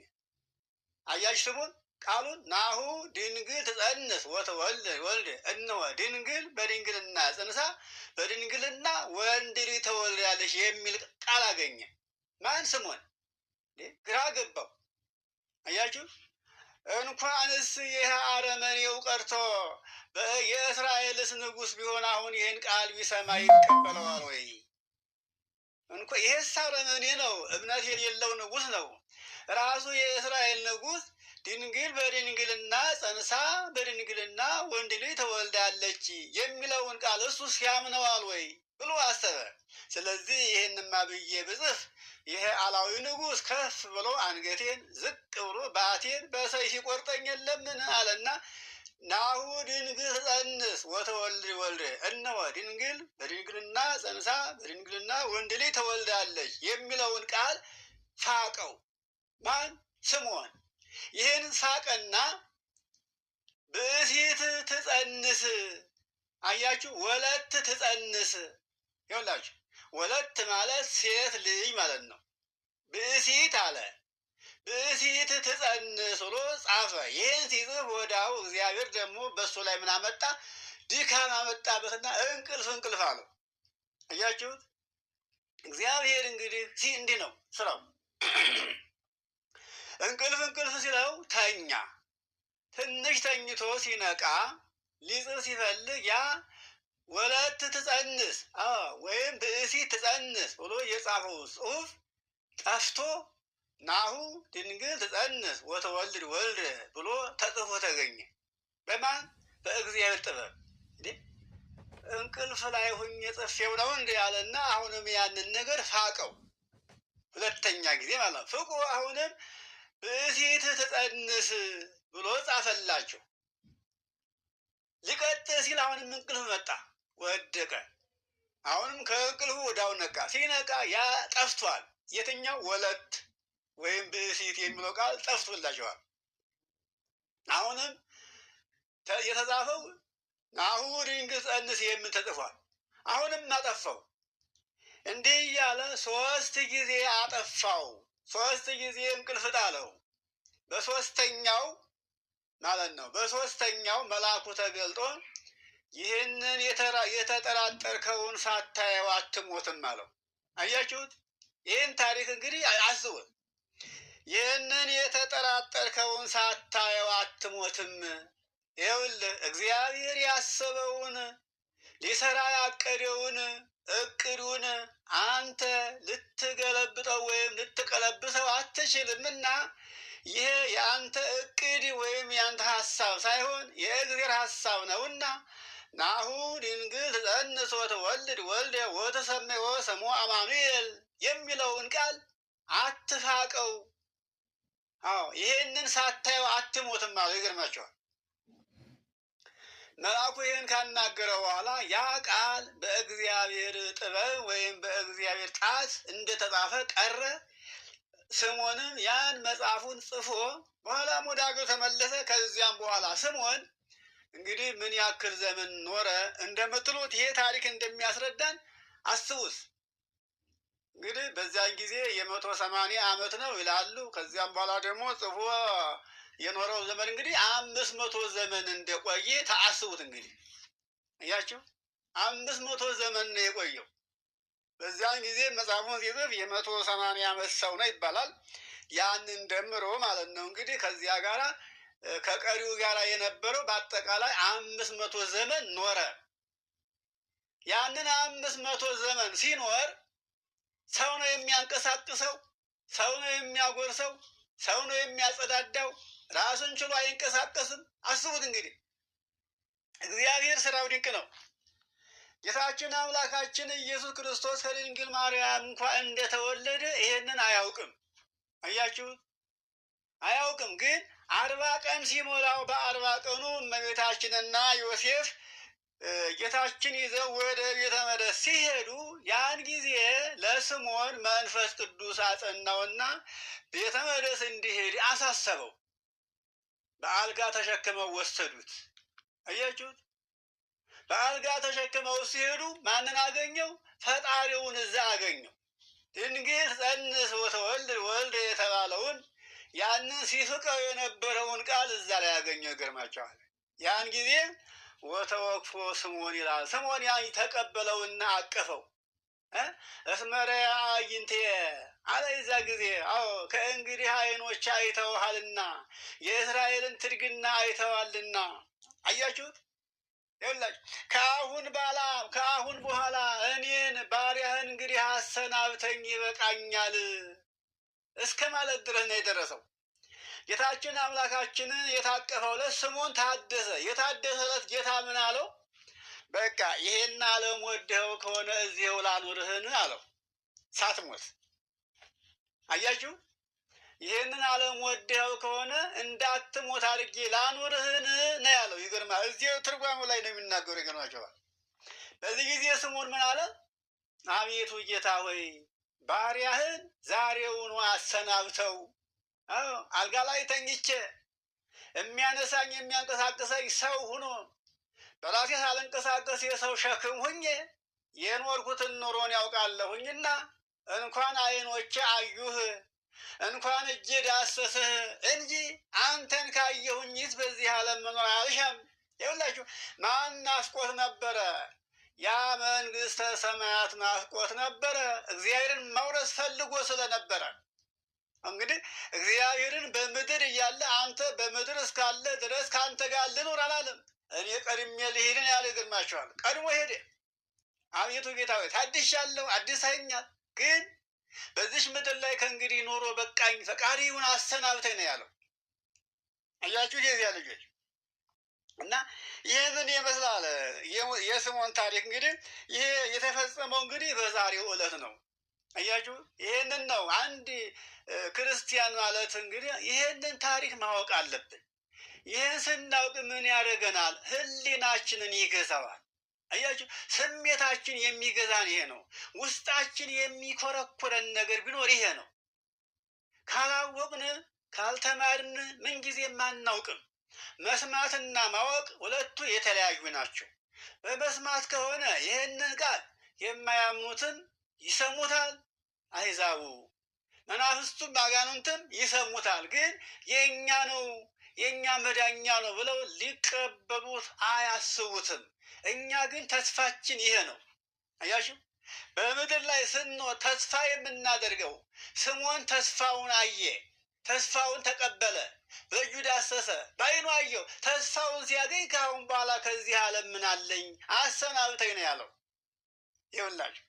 አያችሁ ስሙን ቃሉን ናሁ ድንግል ትጸንስ ወትወልድ ወልደ፣ እነሆ ድንግል በድንግልና ጽንሳ በድንግልና ወንድ ልጅ ትወልዳለች የሚል ቃል አገኘ። ማን? ስምዖን። ግራ ገባው። አያችሁ እንኳንስ ይህ አረመኔው ቀርቶ የእስራኤልስ ንጉሥ ቢሆን አሁን ይህን ቃል ቢሰማ ይቀበለዋል ወይ? ይህስ አረመኔ ነው፣ እምነት የሌለው ንጉሥ ነው። ራሱ የእስራኤል ንጉሥ ድንግል በድንግልና ጸንሳ በድንግልና ወንድ ልጅ ተወልዳለች የሚለውን ቃል እሱ ሲያምነዋል ወይ ብሎ አሰበ። ስለዚህ ይህንማ ብዬ ብጽፍ ይሄ አላዊ ንጉሥ ከፍ ብሎ አንገቴን ዝቅ ብሎ ባቴን በሰይፍ ይቆርጠኝ የለምን አለና ናሁ ድንግል ትጸንስ ወተወልድ ወልደ፣ እነሆ ድንግል በድንግልና ጸንሳ በድንግልና ወንድ ልጅ ተወልዳለች የሚለውን ቃል ፋቀው። ማን? ስምዖን። ይህን ሳቀና ብእሲት ትጸንስ፣ አያችሁ፣ ወለት ትጸንስ። ይኸውላችሁ ወለት ማለት ሴት ልጅ ማለት ነው። ብእሲት አለ፣ ብእሲት ትጸንስ ብሎ ጻፈ። ይህን ሲጽፍ ወዲያው እግዚአብሔር ደግሞ በእሱ ላይ ምን አመጣ? ድካም አመጣበትና እንቅልፍ አለው። አያችሁት? እግዚአብሔር እንግዲህ እንዲህ ነው ስራው። እንቅልፍ ሲለው ተኛ። ትንሽ ተኝቶ ሲነቃ ሊጽፍ ሲፈልግ ያ ወለት ትጸንስ ወይም ብእሲት ትጸንስ ብሎ የጻፈው ጽሑፍ ጠፍቶ ናሁ ድንግል ትጸንስ ወተወልድ ወልደ ብሎ ተጽፎ ተገኘ። በማን? በእግዚአብሔር ጥበብ። እንቅልፍ ላይ ሁኜ ጽፌው ነው እንደ ያለና አሁንም ያንን ነገር ፋቀው። ሁለተኛ ጊዜ ማለት ነው። ፍቆ አሁንም ብእሲት ትጸንስ ብሎ ጻፈላቸው። ሊቀጥል ሲል አሁንም እንቅልፍ መጣ፣ ወደቀ። አሁንም ከእንቅልፉ ወዲያው ነቃ። ሲነቃ ያ ጠፍቷል። የትኛው? ወለት ወይም ብእሲት የሚለው ቃል ጠፍቶላቸዋል። አሁንም የተጻፈው ናሁ ድንግል ትጸንስ የሚል ተጽፏል። አሁንም አጠፋው። እንዲህ እያለ 3 ጊዜ አጠፋው። 3 ጊዜ እንቅልፍ ጣለው። በሶስተኛው ማለት ነው። በሶስተኛው መልአኩ ተገልጦ ይህንን የተጠራጠርከውን ሳታየው አትሞትም አለው። አያችሁት? ይህን ታሪክ እንግዲህ አስቡት። ይህንን የተጠራጠርከውን ሳታየው አትሞትም። ይኸውልህ እግዚአብሔር ያሰበውን ሊሰራ ያቀደውን እቅዱን አንተ ልትገለብጠው ወይም ልትቀለብሰው አትችልምና ይሄ የአንተ እቅድ ወይም የአንተ ሀሳብ ሳይሆን የእግዚአብሔር ሀሳብ ነውና ናሁ ድንግል ትጸንስ ወትወልድ ወልደ ወትሰምዮ ስሞ አማኑኤል የሚለውን ቃል አትፋቀው። ይሄንን ሳታየው አትሞትም አለው። ይገርማቸዋል። መልአኩ ይህን ካናገረ በኋላ ያ ቃል በእግዚአብሔር ጥበብ ወይም በእግዚአብሔር ጣት እንደተጻፈ ቀረ። ስምዖንም ያን መጽሐፉን ጽፎ በኋላም ወደ አገሩ ተመለሰ። ከዚያም በኋላ ስምዖን እንግዲህ ምን ያክል ዘመን ኖረ እንደምትሉት ይሄ ታሪክ እንደሚያስረዳን አስቡት። እንግዲህ በዚያን ጊዜ 180 ዓመት ነው ይላሉ። ከዚያም በኋላ ደግሞ ጽፎ የኖረው ዘመን እንግዲህ 500 ዘመን እንደቆየ ታስቡት። እንግዲህ እያችሁ 500 ዘመን ነው የቆየው። በዚያን ጊዜ መጽሐፉን ሲጽፍ 180 ዓመት ሰው ነው ይባላል። ያንን ደምሮ ማለት ነው እንግዲህ ከዚያ ጋራ ከቀሪው ጋራ የነበረው በአጠቃላይ 500 ዘመን ኖረ። ያንን 500 ዘመን ሲኖር ሰው ነው የሚያንቀሳቅሰው፣ ሰው ነው የሚያጎርሰው፣ ሰው ነው የሚያጸዳዳው። ራሱን ችሎ አይንቀሳቀስም። አስቡት እንግዲህ እግዚአብሔር ስራው ድንቅ ነው። ጌታችን አምላካችን ኢየሱስ ክርስቶስ ከድንግል ማርያም እንኳ እንደተወለደ ይሄንን አያውቅም። አያችሁት? አያውቅም። ግን 40 ቀን ሲሞላው በ40 ቀኑ እመቤታችንና ዮሴፍ ጌታችን ይዘው ወደ ቤተ መቅደስ ሲሄዱ ያን ጊዜ ለስምዖን መንፈስ ቅዱስ አጸናውና ቤተ መቅደስ እንዲሄድ አሳሰበው። በአልጋ ተሸክመው ወሰዱት። አያችሁት? በአልጋ ተሸክመው ሲሄዱ ማንን አገኘው? ፈጣሪውን እዛ አገኘው። ድንግል ትጸንስ ወትወልድ ወልደ የተባለውን ያንን ሲፍቀው የነበረውን ቃል እዛ ላይ ያገኘው። ይገርማቸዋል። ያን ጊዜ ወተወክፎ ስምዖን ይላል። ስምዖን ያን ተቀበለውና አቀፈው። እስመ ረአይንቴ አለ። የዛ ጊዜ አዎ ከእንግዲህ ዓይኖች አይተውሃልና የእስራኤልን ትድግና አይተዋልና። አያችሁት? ይኸውላችሁ ከአሁን በኋላ እኔን ባሪያህን እንግዲህ አሰናብተኝ ይበቃኛል እስከ ማለት ድረስ ነው የደረሰው። ጌታችን አምላካችንን የታቀፈው ዕለት ስምዖን ታደሰ። የታደሰ ዕለት ጌታ ምን አለው? በቃ ይሄን ዓለም ወደኸው ከሆነ እዚህው ላኑርህን አለው፣ ሳትሞት። አያችሁ? ይህንን ዓለም ወደኸው ከሆነ እንዳትሞት አድርጌ ላኑርህን ነው ያለው። ይገርማል። እዚህ ትርጓሜው ላይ ነው የሚናገሩ። ይገርማቸዋል። በዚህ ጊዜ ስምዖን ምን አለ? አቤቱ ጌታ ሆይ ባሪያህን ዛሬውኑ አሰናብተው። አልጋ ላይ ተኝቼ የሚያነሳኝ የሚያንቀሳቅሰኝ ሰው ሁኖ በራሴ ሳልንቀሳቀስ የሰው ሸክም ሁኜ የኖርኩትን ኑሮን ያውቃለሁኝና እንኳን ዓይኖቼ አዩህ እንኳን እጄ ዳሰስህ እንጂ አንተን ካየሁኝስ በዚህ ዓለም መኖር አልሻም። ይኸውላችሁ ማን ናፍቆት ነበረ? ያ መንግሥተ ሰማያት ናፍቆት ነበረ። እግዚአብሔርን መውረስ ፈልጎ ስለነበረ እንግዲህ እግዚአብሔርን በምድር እያለ አንተ በምድር እስካለ ድረስ ከአንተ ጋር ልኖር አላለም። እኔ ቀድሜ ልሄድን ያለ ይገርማችኋል። ቀድሞ ሄደ። አቤቱ ጌታ ሆይ ታድሻለሁ፣ አድሰኸኛል፣ ግን በዚች ምድር ላይ ከእንግዲህ ኑሮ በቃኝ፣ ፈቃድህ ይሁን አሰናብተኝ ነው ያለው። አያችሁ የዚያ ልጆች እና ይህ ምን ይመስላል? የስምዖን ታሪክ እንግዲህ ይሄ የተፈጸመው እንግዲህ በዛሬው ዕለት ነው። አያችሁ ይሄንን ነው አንድ ክርስቲያን ማለት እንግዲህ ይሄንን ታሪክ ማወቅ አለብን። ይህን ስናውቅ ምን ያደርገናል? ሕሊናችንን ይገዛዋል። አያችሁ ስሜታችን የሚገዛን ይሄ ነው። ውስጣችን የሚኮረኩረን ነገር ቢኖር ይሄ ነው። ካላወቅን ካልተማርን ምንጊዜም አናውቅም። መስማትና ማወቅ ሁለቱ የተለያዩ ናቸው። በመስማት ከሆነ ይህንን ቃል የማያምኑትም ይሰሙታል፣ አሕዛቡ መናፍስቱም አጋንንትም ይሰሙታል። ግን የእኛ ነው የእኛ መዳኛ ነው ብለው ሊቀበሉት አያስቡትም። እኛ ግን ተስፋችን ይሄ ነው። አያችሁ በምድር ላይ ስንኖር ተስፋ የምናደርገው ስምዖን ተስፋውን አየ፣ ተስፋውን ተቀበለ፣ በእጁ ዳሰሰ፣ በዓይኑ አየው። ተስፋውን ሲያገኝ ከአሁን በኋላ ከዚህ ዓለም ምን አለኝ አሰናብተኝ ነው ያለው። ይኸውላችሁ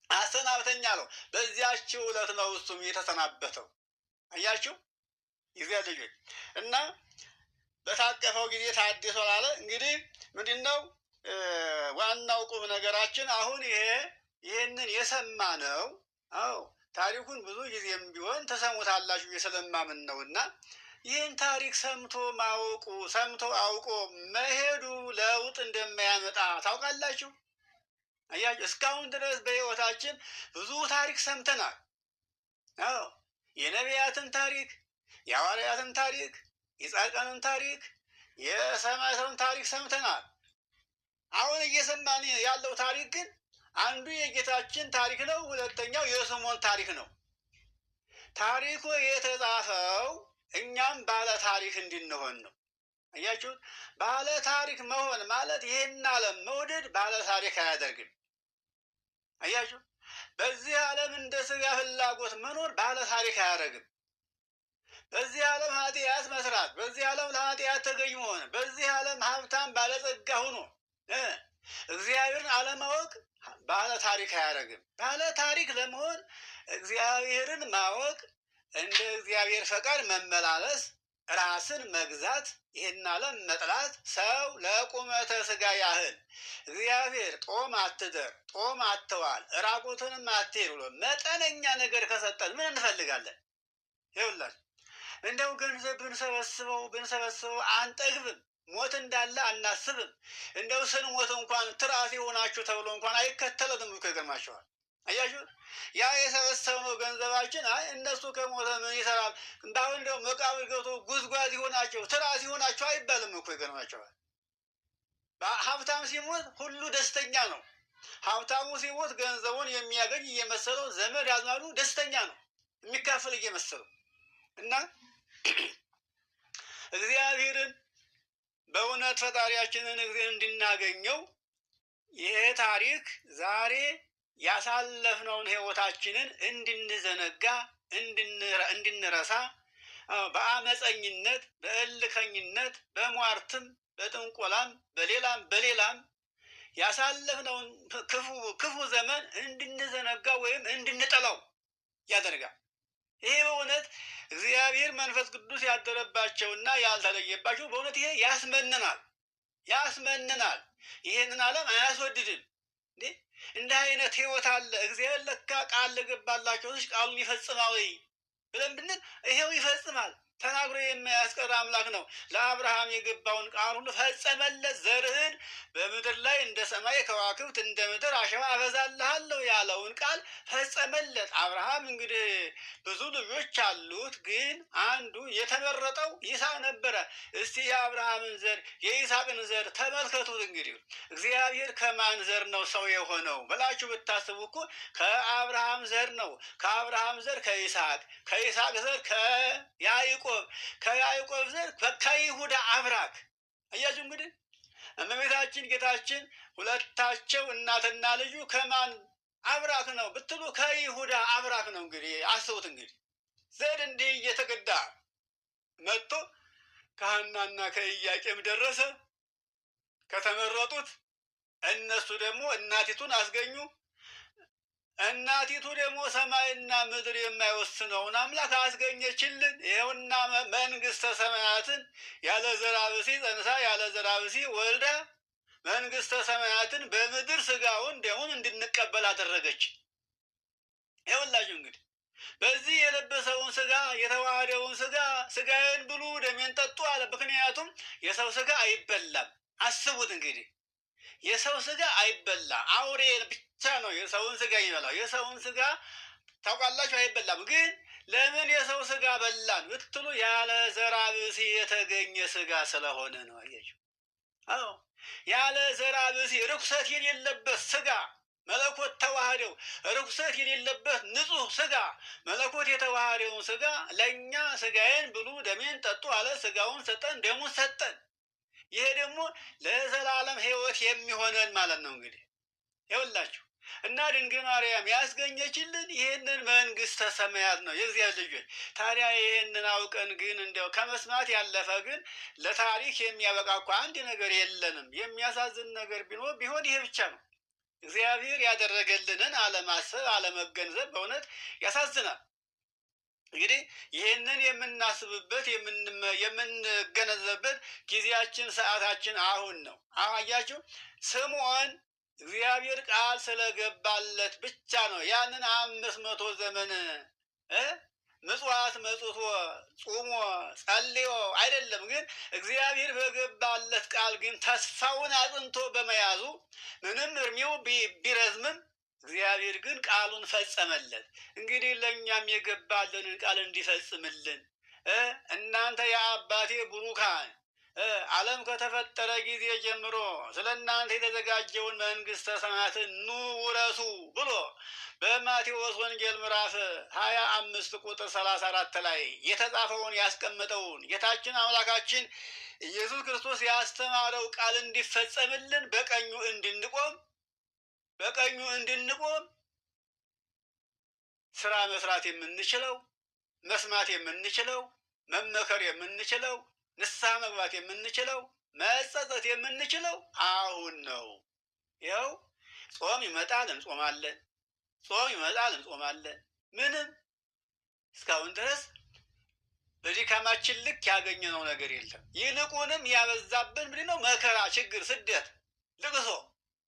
አሰናብተኝ አለው። በዚያችው ዕለት ነው እሱም የተሰናበተው። አያችሁ ጊዜ ልጆች እና በታቀፈው ጊዜ ታድሷል አለ። እንግዲህ ምንድን ነው ዋናው ቁም ነገራችን? አሁን ይሄንን የሰማ ነው። አዎ ታሪኩን ብዙ ጊዜም ቢሆን ተሰሙታላችሁ ስለማምን ነው። እና ይህን ታሪክ ሰምቶ ማወቁ ሰምቶ አውቆ መሄዱ ለውጥ እንደማያመጣ ታውቃላችሁ። አያችሁ እስካሁን ድረስ በሕይወታችን ብዙ ታሪክ ሰምተናል። አዎ የነቢያትን ታሪክ፣ የሐዋርያትን ታሪክ፣ የጻድቃንን ታሪክ፣ የሰማዕታትን ታሪክ ሰምተናል። አሁን እየሰማን ያለው ታሪክ ግን አንዱ የጌታችን ታሪክ ነው፣ ሁለተኛው የስምዖን ታሪክ ነው። ታሪኩ የተጻፈው እኛም ባለ ታሪክ እንድንሆን ነው። አያችሁት? ባለ ታሪክ መሆን ማለት ይሄን ዓለም መውደድ ባለ ታሪክ አያደርግም። አያችሁ በዚህ ዓለም እንደ ሥጋ ፍላጎት መኖር ባለ ታሪክ አያደርግም። በዚህ ዓለም ኃጢአት መስራት፣ በዚህ ዓለም ለኃጢአት ተገዥ መሆን፣ በዚህ ዓለም ሀብታም ባለጸጋ ሆኖ እግዚአብሔርን አለማወቅ ባለ ታሪክ አያደርግም። ባለ ታሪክ ለመሆን እግዚአብሔርን ማወቅ፣ እንደ እግዚአብሔር ፈቃድ መመላለስ፣ ራስን መግዛት፣ ይህን ዓለም መጥላት፣ ሰው ለቁመተ ሥጋ ያህል እግዚአብሔር ጦም አትደር፣ ጦም አትዋል፣ ራቁትንም አትሄድ ብሎ መጠነኛ ነገር ከሰጠን ምን እንፈልጋለን? ይኸውላችሁ እንደው ገንዘብ ብንሰበስበው አንጠግብም። ሞት እንዳለ አናስብም። እንደው ስንሞት እንኳን ትራፊ ሆናችሁ ተብሎ እንኳን አይከተለንም እኮ ይገርማችኋል። አያችሁ ያ የሰበሰብነው ገንዘባችን አይ እነሱ ከሞተ ምን ይሰራል እንዳሁን እንደው መቃብር ገብቶ ጉዝጓዝ ይሆናቸው ትራፊ ሆናቸው አይባልም እኮ ይገርማችኋል። ሀብታም ሲሞት ሁሉ ደስተኛ ነው። ሀብታሙ ሲሞት ገንዘቡን የሚያገኝ እየመሰለው ዘመድ አዝማዱ ደስተኛ ነው የሚካፈል እየመሰለው እና እግዚአብሔርን በእውነት ፈጣሪያችንን እንድናገኘው ይሄ ታሪክ ዛሬ ያሳለፍነውን ሕይወታችንን እንድንዘነጋ እንድንረሳ በአመፀኝነት፣ በእልከኝነት፣ በሟርትም፣ በጥንቆላም፣ በሌላም ያሳለፍነውን ክፉ ዘመን እንድንዘነጋ ወይም እንድንጠላው ያደርጋል። ይሄ በእውነት እግዚአብሔር መንፈስ ቅዱስ ያደረባቸውና ያልተለየባቸው በእውነት ይሄ ያስመንናል። ይሄንን ዓለም አያስወድድም። እንደ አይነት ሕይወት አለ። እግዚአብሔር ለካ ቃል ለገባላቸው ሰዎች ቃሉን ይፈጽማል ብለን ብንል ይሄው ይፈጽማል። ተናግሮ የማያስቀር አምላክ ነው። ለአብርሃም የገባውን ቃል ሁሉ ፈጸመለት። ዘርህን በምድር ላይ እንደ ሰማይ ከዋክብት እንደ ምድር አሸዋ አበዛልሃለሁ ያለውን ቃል ፈጸመለት። አብርሃም እንግዲህ ብዙ ልጆች አሉት፣ ግን አንዱ የተመረጠው ይስሐቅ ነበረ። እስቲ የአብርሃምን ዘር የይስሐቅን ዘር ተመልከቱት። እንግዲህ እግዚአብሔር ከማን ዘር ነው ሰው የሆነው ብላችሁ ብታስቡ እኮ ከአብርሃም ዘር ነው። ከአብርሃም ዘር ከይስሐቅ፣ ከይስሐቅ ዘር ከያዕቆብ፣ ከያዕቆብ ዘር ከይሁዳ አብራክ። አያችሁ እንግዲህ እመቤታችን ጌታችን ሁለታቸው እናትና ልጁ ከማን አብራክ ነው ብትሉ ከይሁዳ አብራክ ነው። እንግዲህ አስቡት። እንግዲህ ዘር እንዲህ እየተገዳ መጥቶ ከሐናና ከኢያቄም ደረሰ። ከተመረጡት እነሱ ደግሞ እናቲቱን አስገኙ። እናቲቱ ደግሞ ሰማይና ምድር የማይወስነውን አምላክ አስገኘችልን። ይኸውና መንግስተ ሰማያትን ያለ ዘራ ብእሲ ጸንሳ ያለ ዘራ ብእሲ ወልዳ መንግስተ ሰማያትን በምድር ስጋውን ደሙን እንድንቀበል አደረገች። ይኸውላችሁ እንግዲህ በዚህ የለበሰውን ስጋ የተዋሃደውን ስጋዬን ብሉ ደሜን ጠጡ አለ። ምክንያቱም የሰው ስጋ አይበላም። አስቡት እንግዲህ የሰው ስጋ አይበላ፣ አውሬ ብቻ ነው የሰውን ስጋ የሚበላው። የሰውን ስጋ ታውቃላችሁ አይበላም። ግን ለምን የሰው ስጋ በላን ብትሉ ያለ ዘራ ብእሲ የተገኘ ስጋ ስለሆነ ነው። አያችሁ? አዎ ያለ ዘራ ብእሲ ርኩሰት የሌለበት ስጋ መለኮት ተዋህደው፣ ርኩሰት የሌለበት ንጹህ ስጋ መለኮት የተዋህደውን ስጋ ለእኛ ስጋዬን ብሉ ደሜን ጠጡ አለ። ስጋውን ሰጠን፣ ደሙን ሰጠን። ይሄ ደግሞ ለዘላለም ሕይወት የሚሆነን ማለት ነው። እንግዲህ ይኸውላችሁ እና ድንግል ማርያም ያስገኘችልን ይህንን መንግስተ ሰማያት ነው የእግዚአብሔር ልጆች። ታዲያ ይህንን አውቀን ግን እንዲያው ከመስማት ያለፈ ግን ለታሪክ የሚያበቃ እኮ አንድ ነገር የለንም። የሚያሳዝን ነገር ቢሆን ይሄ ብቻ ነው። እግዚአብሔር ያደረገልንን አለማሰብ አለመገንዘብ በእውነት ያሳዝናል። እንግዲህ ይህንን የምናስብበት የምንገነዘብበት ጊዜያችን ሰዓታችን አሁን ነው። አያችሁ ስምዖን እግዚአብሔር ቃል ስለገባለት ብቻ ነው ያንን 500 ዘመን ምጽዋት መጽቶ ጾሞ ጸልዮ አይደለም። ግን እግዚአብሔር በገባለት ቃል ግን ተስፋውን አጽንቶ በመያዙ ምንም እድሜው ቢረዝምም እግዚአብሔር ግን ቃሉን ፈጸመለት። እንግዲህ ለእኛም የገባልንን ቃል እንዲፈጽምልን እናንተ የአባቴ ቡሩካን ዓለም ከተፈጠረ ጊዜ ጀምሮ ስለ እናንተ የተዘጋጀውን መንግስተ ሰማያትን ኑ ውረሱ ብሎ በማቴዎስ ወንጌል ምዕራፍ 25 ቁጥር 34 ላይ የተጻፈውን ያስቀመጠውን ጌታችን አምላካችን ኢየሱስ ክርስቶስ ያስተማረው ቃል እንዲፈጸምልን በቀኙ እንድንቆም ስራ መስራት የምንችለው መስማት የምንችለው መመከር የምንችለው ንስሐ መግባት የምንችለው መጸጸት የምንችለው አሁን ነው። ይኸው ጾም ይመጣል እንጾማለን፣ ጾም ይመጣል እንጾማለን። ምንም እስካሁን ድረስ በድካማችን ልክ ያገኘነው ነገር የለም። ይልቁንም ያበዛብን ምንድን ነው? መከራ፣ ችግር፣ ስደት፣ ልቅሶ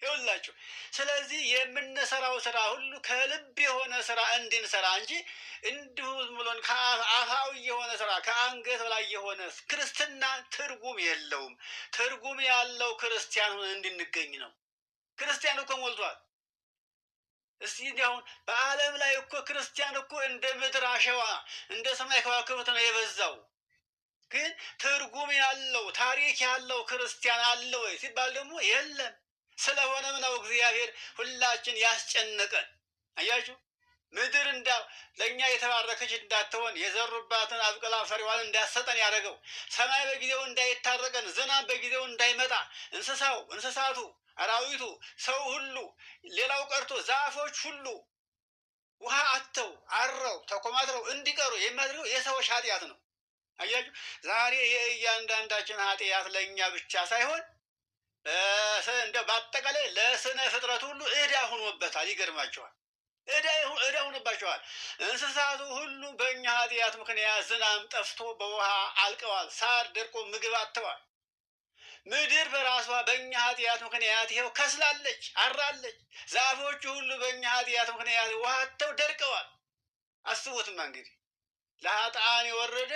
ይኸውላችሁ። ስለዚህ የምንሰራው ስራ ሁሉ ከልብ የሆነ ስራ እንድንሰራ እንጂ እንዲሁ ዝም ብሎን ከአፋዊ የሆነ ስራ ከአንገት በላይ የሆነ ክርስትና ትርጉም የለውም። ትርጉም ያለው ክርስቲያን ሆነ እንድንገኝ ነው። ክርስቲያን እኮ ሞልቷል። እስቲ እንዲያሁን በዓለም ላይ እኮ ክርስቲያን እኮ እንደ ምድር አሸዋ እንደ ሰማይ ከዋክብት ነው የበዛው። ግን ትርጉም ያለው ታሪክ ያለው ክርስቲያን አለ ወይ ሲባል ደግሞ የለም። ስለሆነም ነው እግዚአብሔር ሁላችን ያስጨነቀን። አያችሁ ምድር ለእኛ የተባረከች እንዳትሆን የዘሩባትን አብቅላ ፍሬዋን እንዳሰጠን ያደረገው ሰማይ በጊዜው እንዳይታረቀን ዝናብ በጊዜው እንዳይመጣ እንስሳቱ፣ አራዊቱ፣ ሰው ሁሉ ሌላው ቀርቶ ዛፎች ሁሉ ውሃ አጥተው አረው ተኮማትረው እንዲቀሩ የሚያደርገው የሰዎች ኃጢአት ነው። አያችሁ፣ ዛሬ የእያንዳንዳችን ኃጢአት ለእኛ ብቻ ሳይሆን እንደ በአጠቃላይ ለስነ ፍጥረት ሁሉ ዕዳ ሆኖበታል። ይገርማቸዋል። ዕዳ ሆኖባቸዋል። እንስሳቱ ሁሉ በእኛ ኃጢአት ምክንያት ዝናብ ጠፍቶ በውሃ አልቀዋል። ሳር ደርቆ ምግብ አጥተዋል። ምድር በራሷ በእኛ ኃጢአት ምክንያት ይኸው ከስላለች፣ አራለች። ዛፎቹ ሁሉ በእኛ ኃጢአት ምክንያት ውሃ አጥተው ደርቀዋል። አስቡትማ እንግዲህ ለኃጥአን የወረደ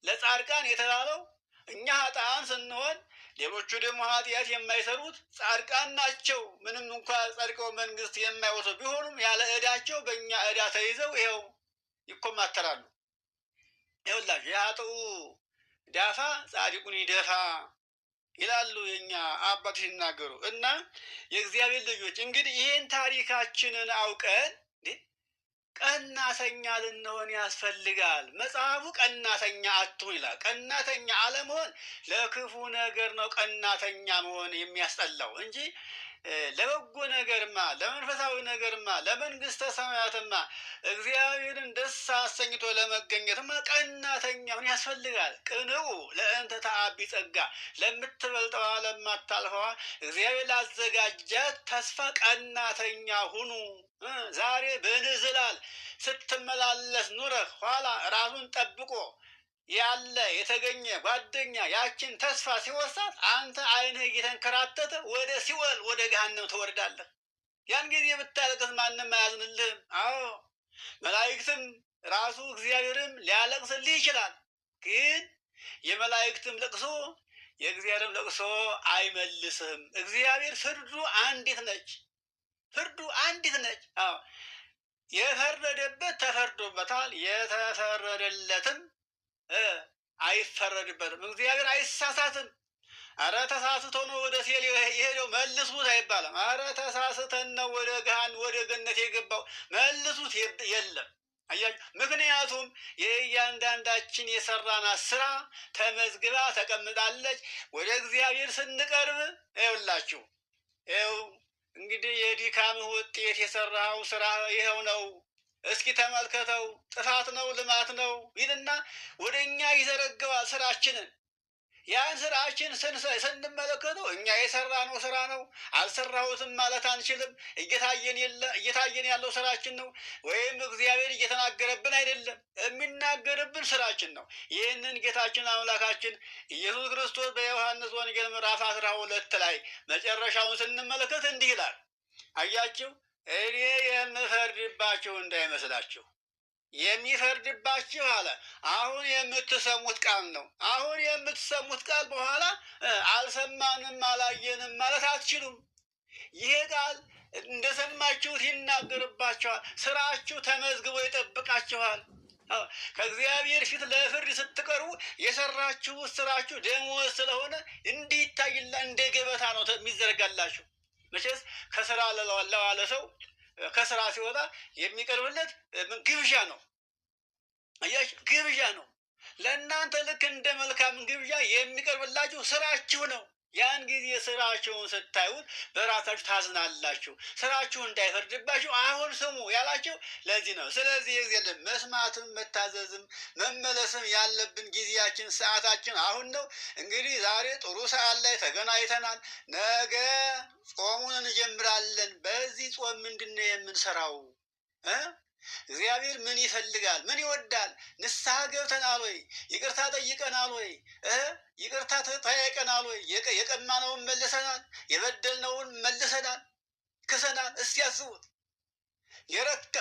ለጻድቃን የተባለው እኛ ኃጥአን ስንሆን ሌሎቹ ደግሞ ኃጢአት የማይሰሩት ጻድቃን ናቸው። ምንም እንኳ ጸድቀው መንግስት የማይወርሱ ቢሆኑም ያለ ዕዳቸው በእኛ ዕዳ ተይዘው ይኸው ይኮማተራሉ። ይኸውላችሁ የኃጥኡ ዳፋ ጻድቁን ይደፋ ይላሉ የኛ አባቶች ሲናገሩ። እና የእግዚአብሔር ልጆች እንግዲህ ይህን ታሪካችንን አውቀን ቀናተኛ ልንሆን ያስፈልጋል። መጽሐፉ ቀናተኛ አትሁን ይላል። ቀናተኛ አለመሆን ለክፉ ነገር ነው ቀናተኛ መሆን የሚያስጠላው እንጂ ለበጎ ነገርማ፣ ለመንፈሳዊ ነገርማ፣ ለመንግስተ ሰማያትማ እግዚአብሔርን ደስ አሰኝቶ ለመገኘትማ ቀናተኛ ምን ያስፈልጋል? ቅንኡ ለእንተ ተአቢ ጸጋ፣ ለምትበልጠዋ ለማታልፈዋ እግዚአብሔር ላዘጋጃት ተስፋ ቀናተኛ ሁኑ። ዛሬ በንዝላል ስትመላለስ ኑረህ ኋላ ራሱን ጠብቆ ያለ የተገኘ ጓደኛ ያችን ተስፋ ሲወሳት አንተ ዓይንህ እየተንከራተተ ወደ ሲኦል ወደ ገሃነም ትወርዳለህ። ያን ጊዜ ብታለቅስ ማንም አያዝንልህም። አዎ መላእክትም ራሱ እግዚአብሔርም ሊያለቅስልህ ይችላል። ግን የመላእክትም ለቅሶ የእግዚአብሔርም ለቅሶ አይመልስህም። እግዚአብሔር ፍርዱ አንዲት ነች። ፍርዱ አንዲት ነች። አዎ የፈረደበት ተፈርዶበታል፣ የተፈረደለትም አይፈረድበትም። እግዚአብሔር አይሳሳትም። አረ ተሳስቶ ነው ወደ ሲኦል የሄደው መልሱት አይባልም። አረ ተሳስተን ነው ወደ ገሃነም ወደ ገነት የገባው መልሱት የለም። አያችሁ፣ ምክንያቱም የእያንዳንዳችን የሰራናት ስራ ተመዝግባ ተቀምጣለች። ወደ እግዚአብሔር ስንቀርብ ይኸውላችሁ እንግዲህ የድካምህ ውጤት የሰራኸው ስራ ይኸው ነው፣ እስኪ ተመልከተው፣ ጥፋት ነው ልማት ነው ይልና ወደ እኛ ይዘረገዋል ስራችንን። ያን ስራችን ስንመለከተው እኛ የሰራነው ስራ ነው፣ አልሰራሁትም ማለት አንችልም። እየታየን ያለው ስራችን ነው፣ ወይም እግዚአብሔር እየተናገረብን አይደለም። የሚናገርብን ስራችን ነው። ይህንን ጌታችን አምላካችን ኢየሱስ ክርስቶስ በዮሐንስ ወንጌል ምዕራፍ 12 ላይ መጨረሻውን ስንመለከት እንዲህ ይላል። አያችሁ፣ እኔ የምፈርድባችሁ እንዳይመስላችሁ። የሚፈርድባችሁ አለ አሁን የምትሰሙት ቃል ነው። አሁን የምትሰሙት ቃል በኋላ አልሰማንም አላየንም ማለት አትችሉም። ይሄ ቃል እንደሰማችሁት ይናገርባችኋል። ስራችሁ ተመዝግቦ ይጠብቃችኋል። ከእግዚአብሔር ፊት ለፍርድ ስትቀርቡ የሰራችሁት ስራችሁ ደመወዝ ስለሆነ እንዲታይላ እንደ ገበታ ነው የሚዘረጋላችሁ። መቼስ ከስራ ለዋለ ሰው ከስራ ሲወጣ የሚቀርብለት ግብዣ ነው። አያችሁ፣ ግብዣ ነው። ለእናንተ ልክ እንደ መልካም ግብዣ የሚቀርብላችሁ ስራችሁ ነው። ያን ጊዜ ስራችሁን ስታዩት በራሳችሁ ታዝናላችሁ። ስራችሁ እንዳይፈርድባችሁ አሁን ስሙ ያላቸው ለዚህ ነው። ስለዚህ የዚህ መስማትም መታዘዝም መመለስም ያለብን ጊዜያችን ሰዓታችን አሁን ነው። እንግዲህ ዛሬ ጥሩ ሰዓት ላይ ተገናኝተናል። ነገ ጾሙን እንጀምራለን። በዚህ ጾም ምንድን ነው የምንሰራው? እግዚአብሔር ምን ይፈልጋል? ምን ይወዳል? ንስሐ ገብተናል ወይ? ይቅርታ ጠይቀናል ወይ? ይቅርታ ተጠያይቀናል ወይ? የቀማነውን መልሰናል? የበደልነውን መልሰናል? ክሰናል? እስቲ ያስቡት።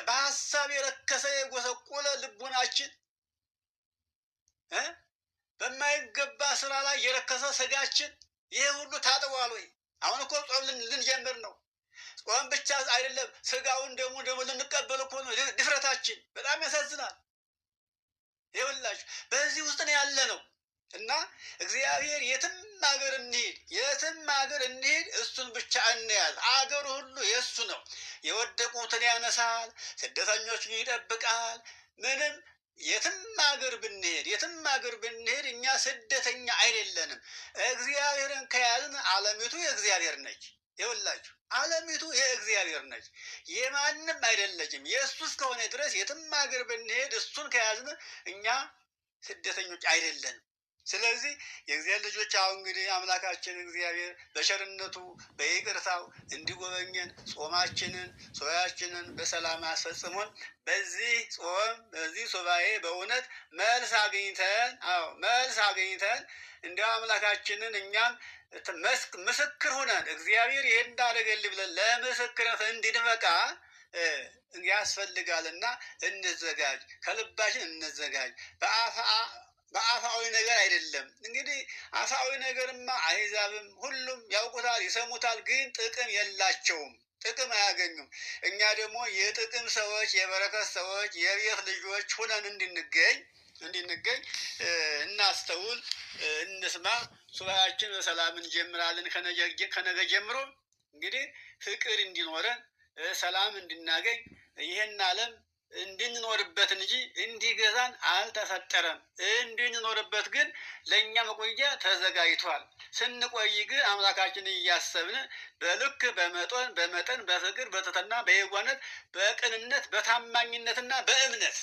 በሀሳብ የረከሰ የጎሰቆለ ልቡናችን፣ በማይገባ ስራ ላይ የረከሰ ስጋችን፣ ይሄ ሁሉ ታጥቧል ወይ? አሁን እኮ ጾም ልንጀምር ነው። ጾም ብቻ አይደለም፣ ስጋውን ደግሞ ልንቀበል እኮ ነው። ድፍረታችን በጣም ያሳዝናል። ይኸውላችሁ በዚህ ውስጥ ነው ያለ ነው እና እግዚአብሔር የትም ሀገር እንሂድ፣ የትም ሀገር እንሂድ፣ እሱን ብቻ እንያዝ። አገሩ ሁሉ የእሱ ነው። የወደቁትን ያነሳል፣ ስደተኞችን ይጠብቃል። ምንም የትም ሀገር ብንሄድ እኛ ስደተኛ አይደለንም። እግዚአብሔርን ከያዝን ዓለሚቱ የእግዚአብሔር ነች። ይኸውላችሁ ዓለሚቱ የእግዚአብሔር ነች፣ የማንም አይደለችም። የእሱ እስከሆነ ድረስ የትም ሀገር ብንሄድ እሱን ከያዝን እኛ ስደተኞች አይደለንም። ስለዚህ የእግዚአብሔር ልጆች አሁን እንግዲህ አምላካችን እግዚአብሔር በቸርነቱ በይቅርታው እንዲጎበኘን ጾማችንን ሱባኤያችንን በሰላም አስፈጽሞን በዚህ ጾም በዚህ ሱባኤ በእውነት መልስ አግኝተን እንዲያው አምላካችንን እኛም ምስክር ሁነን እግዚአብሔር ይሄን እንዳደረገልኝ ብለን ለምስክርነት እንድንበቃ ያስፈልጋልና እንዘጋጅ፣ ከልባችን እንዘጋጅ። በአፋዊ ነገር አይደለም። እንግዲህ አፋዊ ነገርማ አሕዛብም ሁሉም ያውቁታል፣ ይሰሙታል፣ ግን ጥቅም የላቸውም፣ ጥቅም አያገኙም። እኛ ደግሞ የጥቅም ሰዎች፣ የበረከት ሰዎች፣ የቤት ልጆች ሁነን እንድንገኝ እናስተውል፣ እንስማ። ሱባኤያችን በሰላም እንጀምራለን። ከነገ ጀምሮ እንግዲህ ፍቅር እንዲኖረን ሰላም እንድናገኝ ይህን ዓለም እንድንኖርበት እንጂ እንዲገዛን አልተፈጠረም። እንድንኖርበት ግን ለእኛ መቆያ ተዘጋጅቷል። ስንቆይ ግን አምላካችንን እያሰብን በልክ በመጠን በፍቅር በትሕትና በየዋህነት በቅንነት በታማኝነትና በእምነት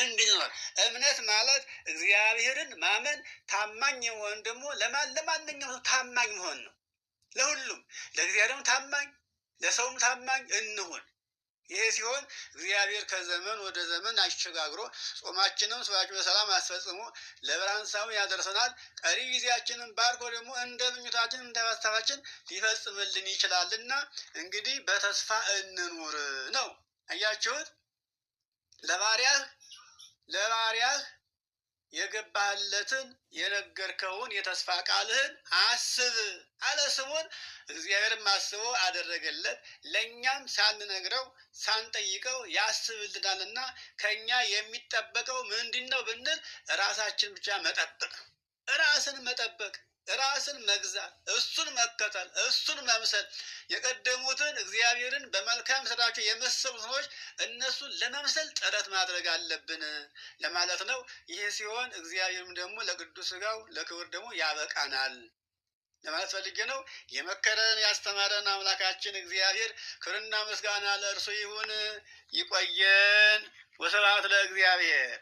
እንድንኖር። እምነት ማለት እግዚአብሔርን ማመን፣ ታማኝ መሆን ደግሞ ለማንኛውም ታማኝ መሆን ነው። ለሁሉም ለእግዚአብሔርም ታማኝ ለሰውም ታማኝ እንሁን። ይሄ ሲሆን እግዚአብሔር ከዘመን ወደ ዘመን አሸጋግሮ ጾማችንም ሱባኤያችንን በሰላም አስፈጽሞ ለብርሃነ ትንሣኤው ያደርሰናል። ቀሪ ጊዜያችንን ባርኮ ደግሞ እንደ ምኞታችን እንደ ሀሳባችን ሊፈጽምልን ይችላልና እንግዲህ በተስፋ እንኑር ነው። አያችሁት? ለባሪያህ የገባህለትን የነገርከውን የተስፋ ቃልህን አስብ አለ ስምዖን። እግዚአብሔርም አስቦ አደረገለት። ለእኛም ሳንነግረው ሳንጠይቀው ያስብልናልና ከእኛ የሚጠበቀው ምንድን ነው ብንል ራሳችን ብቻ መጠበቅ፣ ራስን መግዛት፣ እሱን መከተል፣ እሱን መምሰል። የቀደሙትን እግዚአብሔርን በመልካም ስራቸው የመሰሉ ሰዎች እነሱን ለመምሰል ጥረት ማድረግ አለብን ለማለት ነው። ይሄ ሲሆን እግዚአብሔርም ደግሞ ለቅዱስ ሥጋው ለክብር ደግሞ ያበቃናል ለማለት ፈልጌ ነው። የመከረን ያስተማረን አምላካችን እግዚአብሔር ክብርና ምስጋና ለእርሱ ይሁን። ይቆየን። ወስብሐት ለእግዚአብሔር።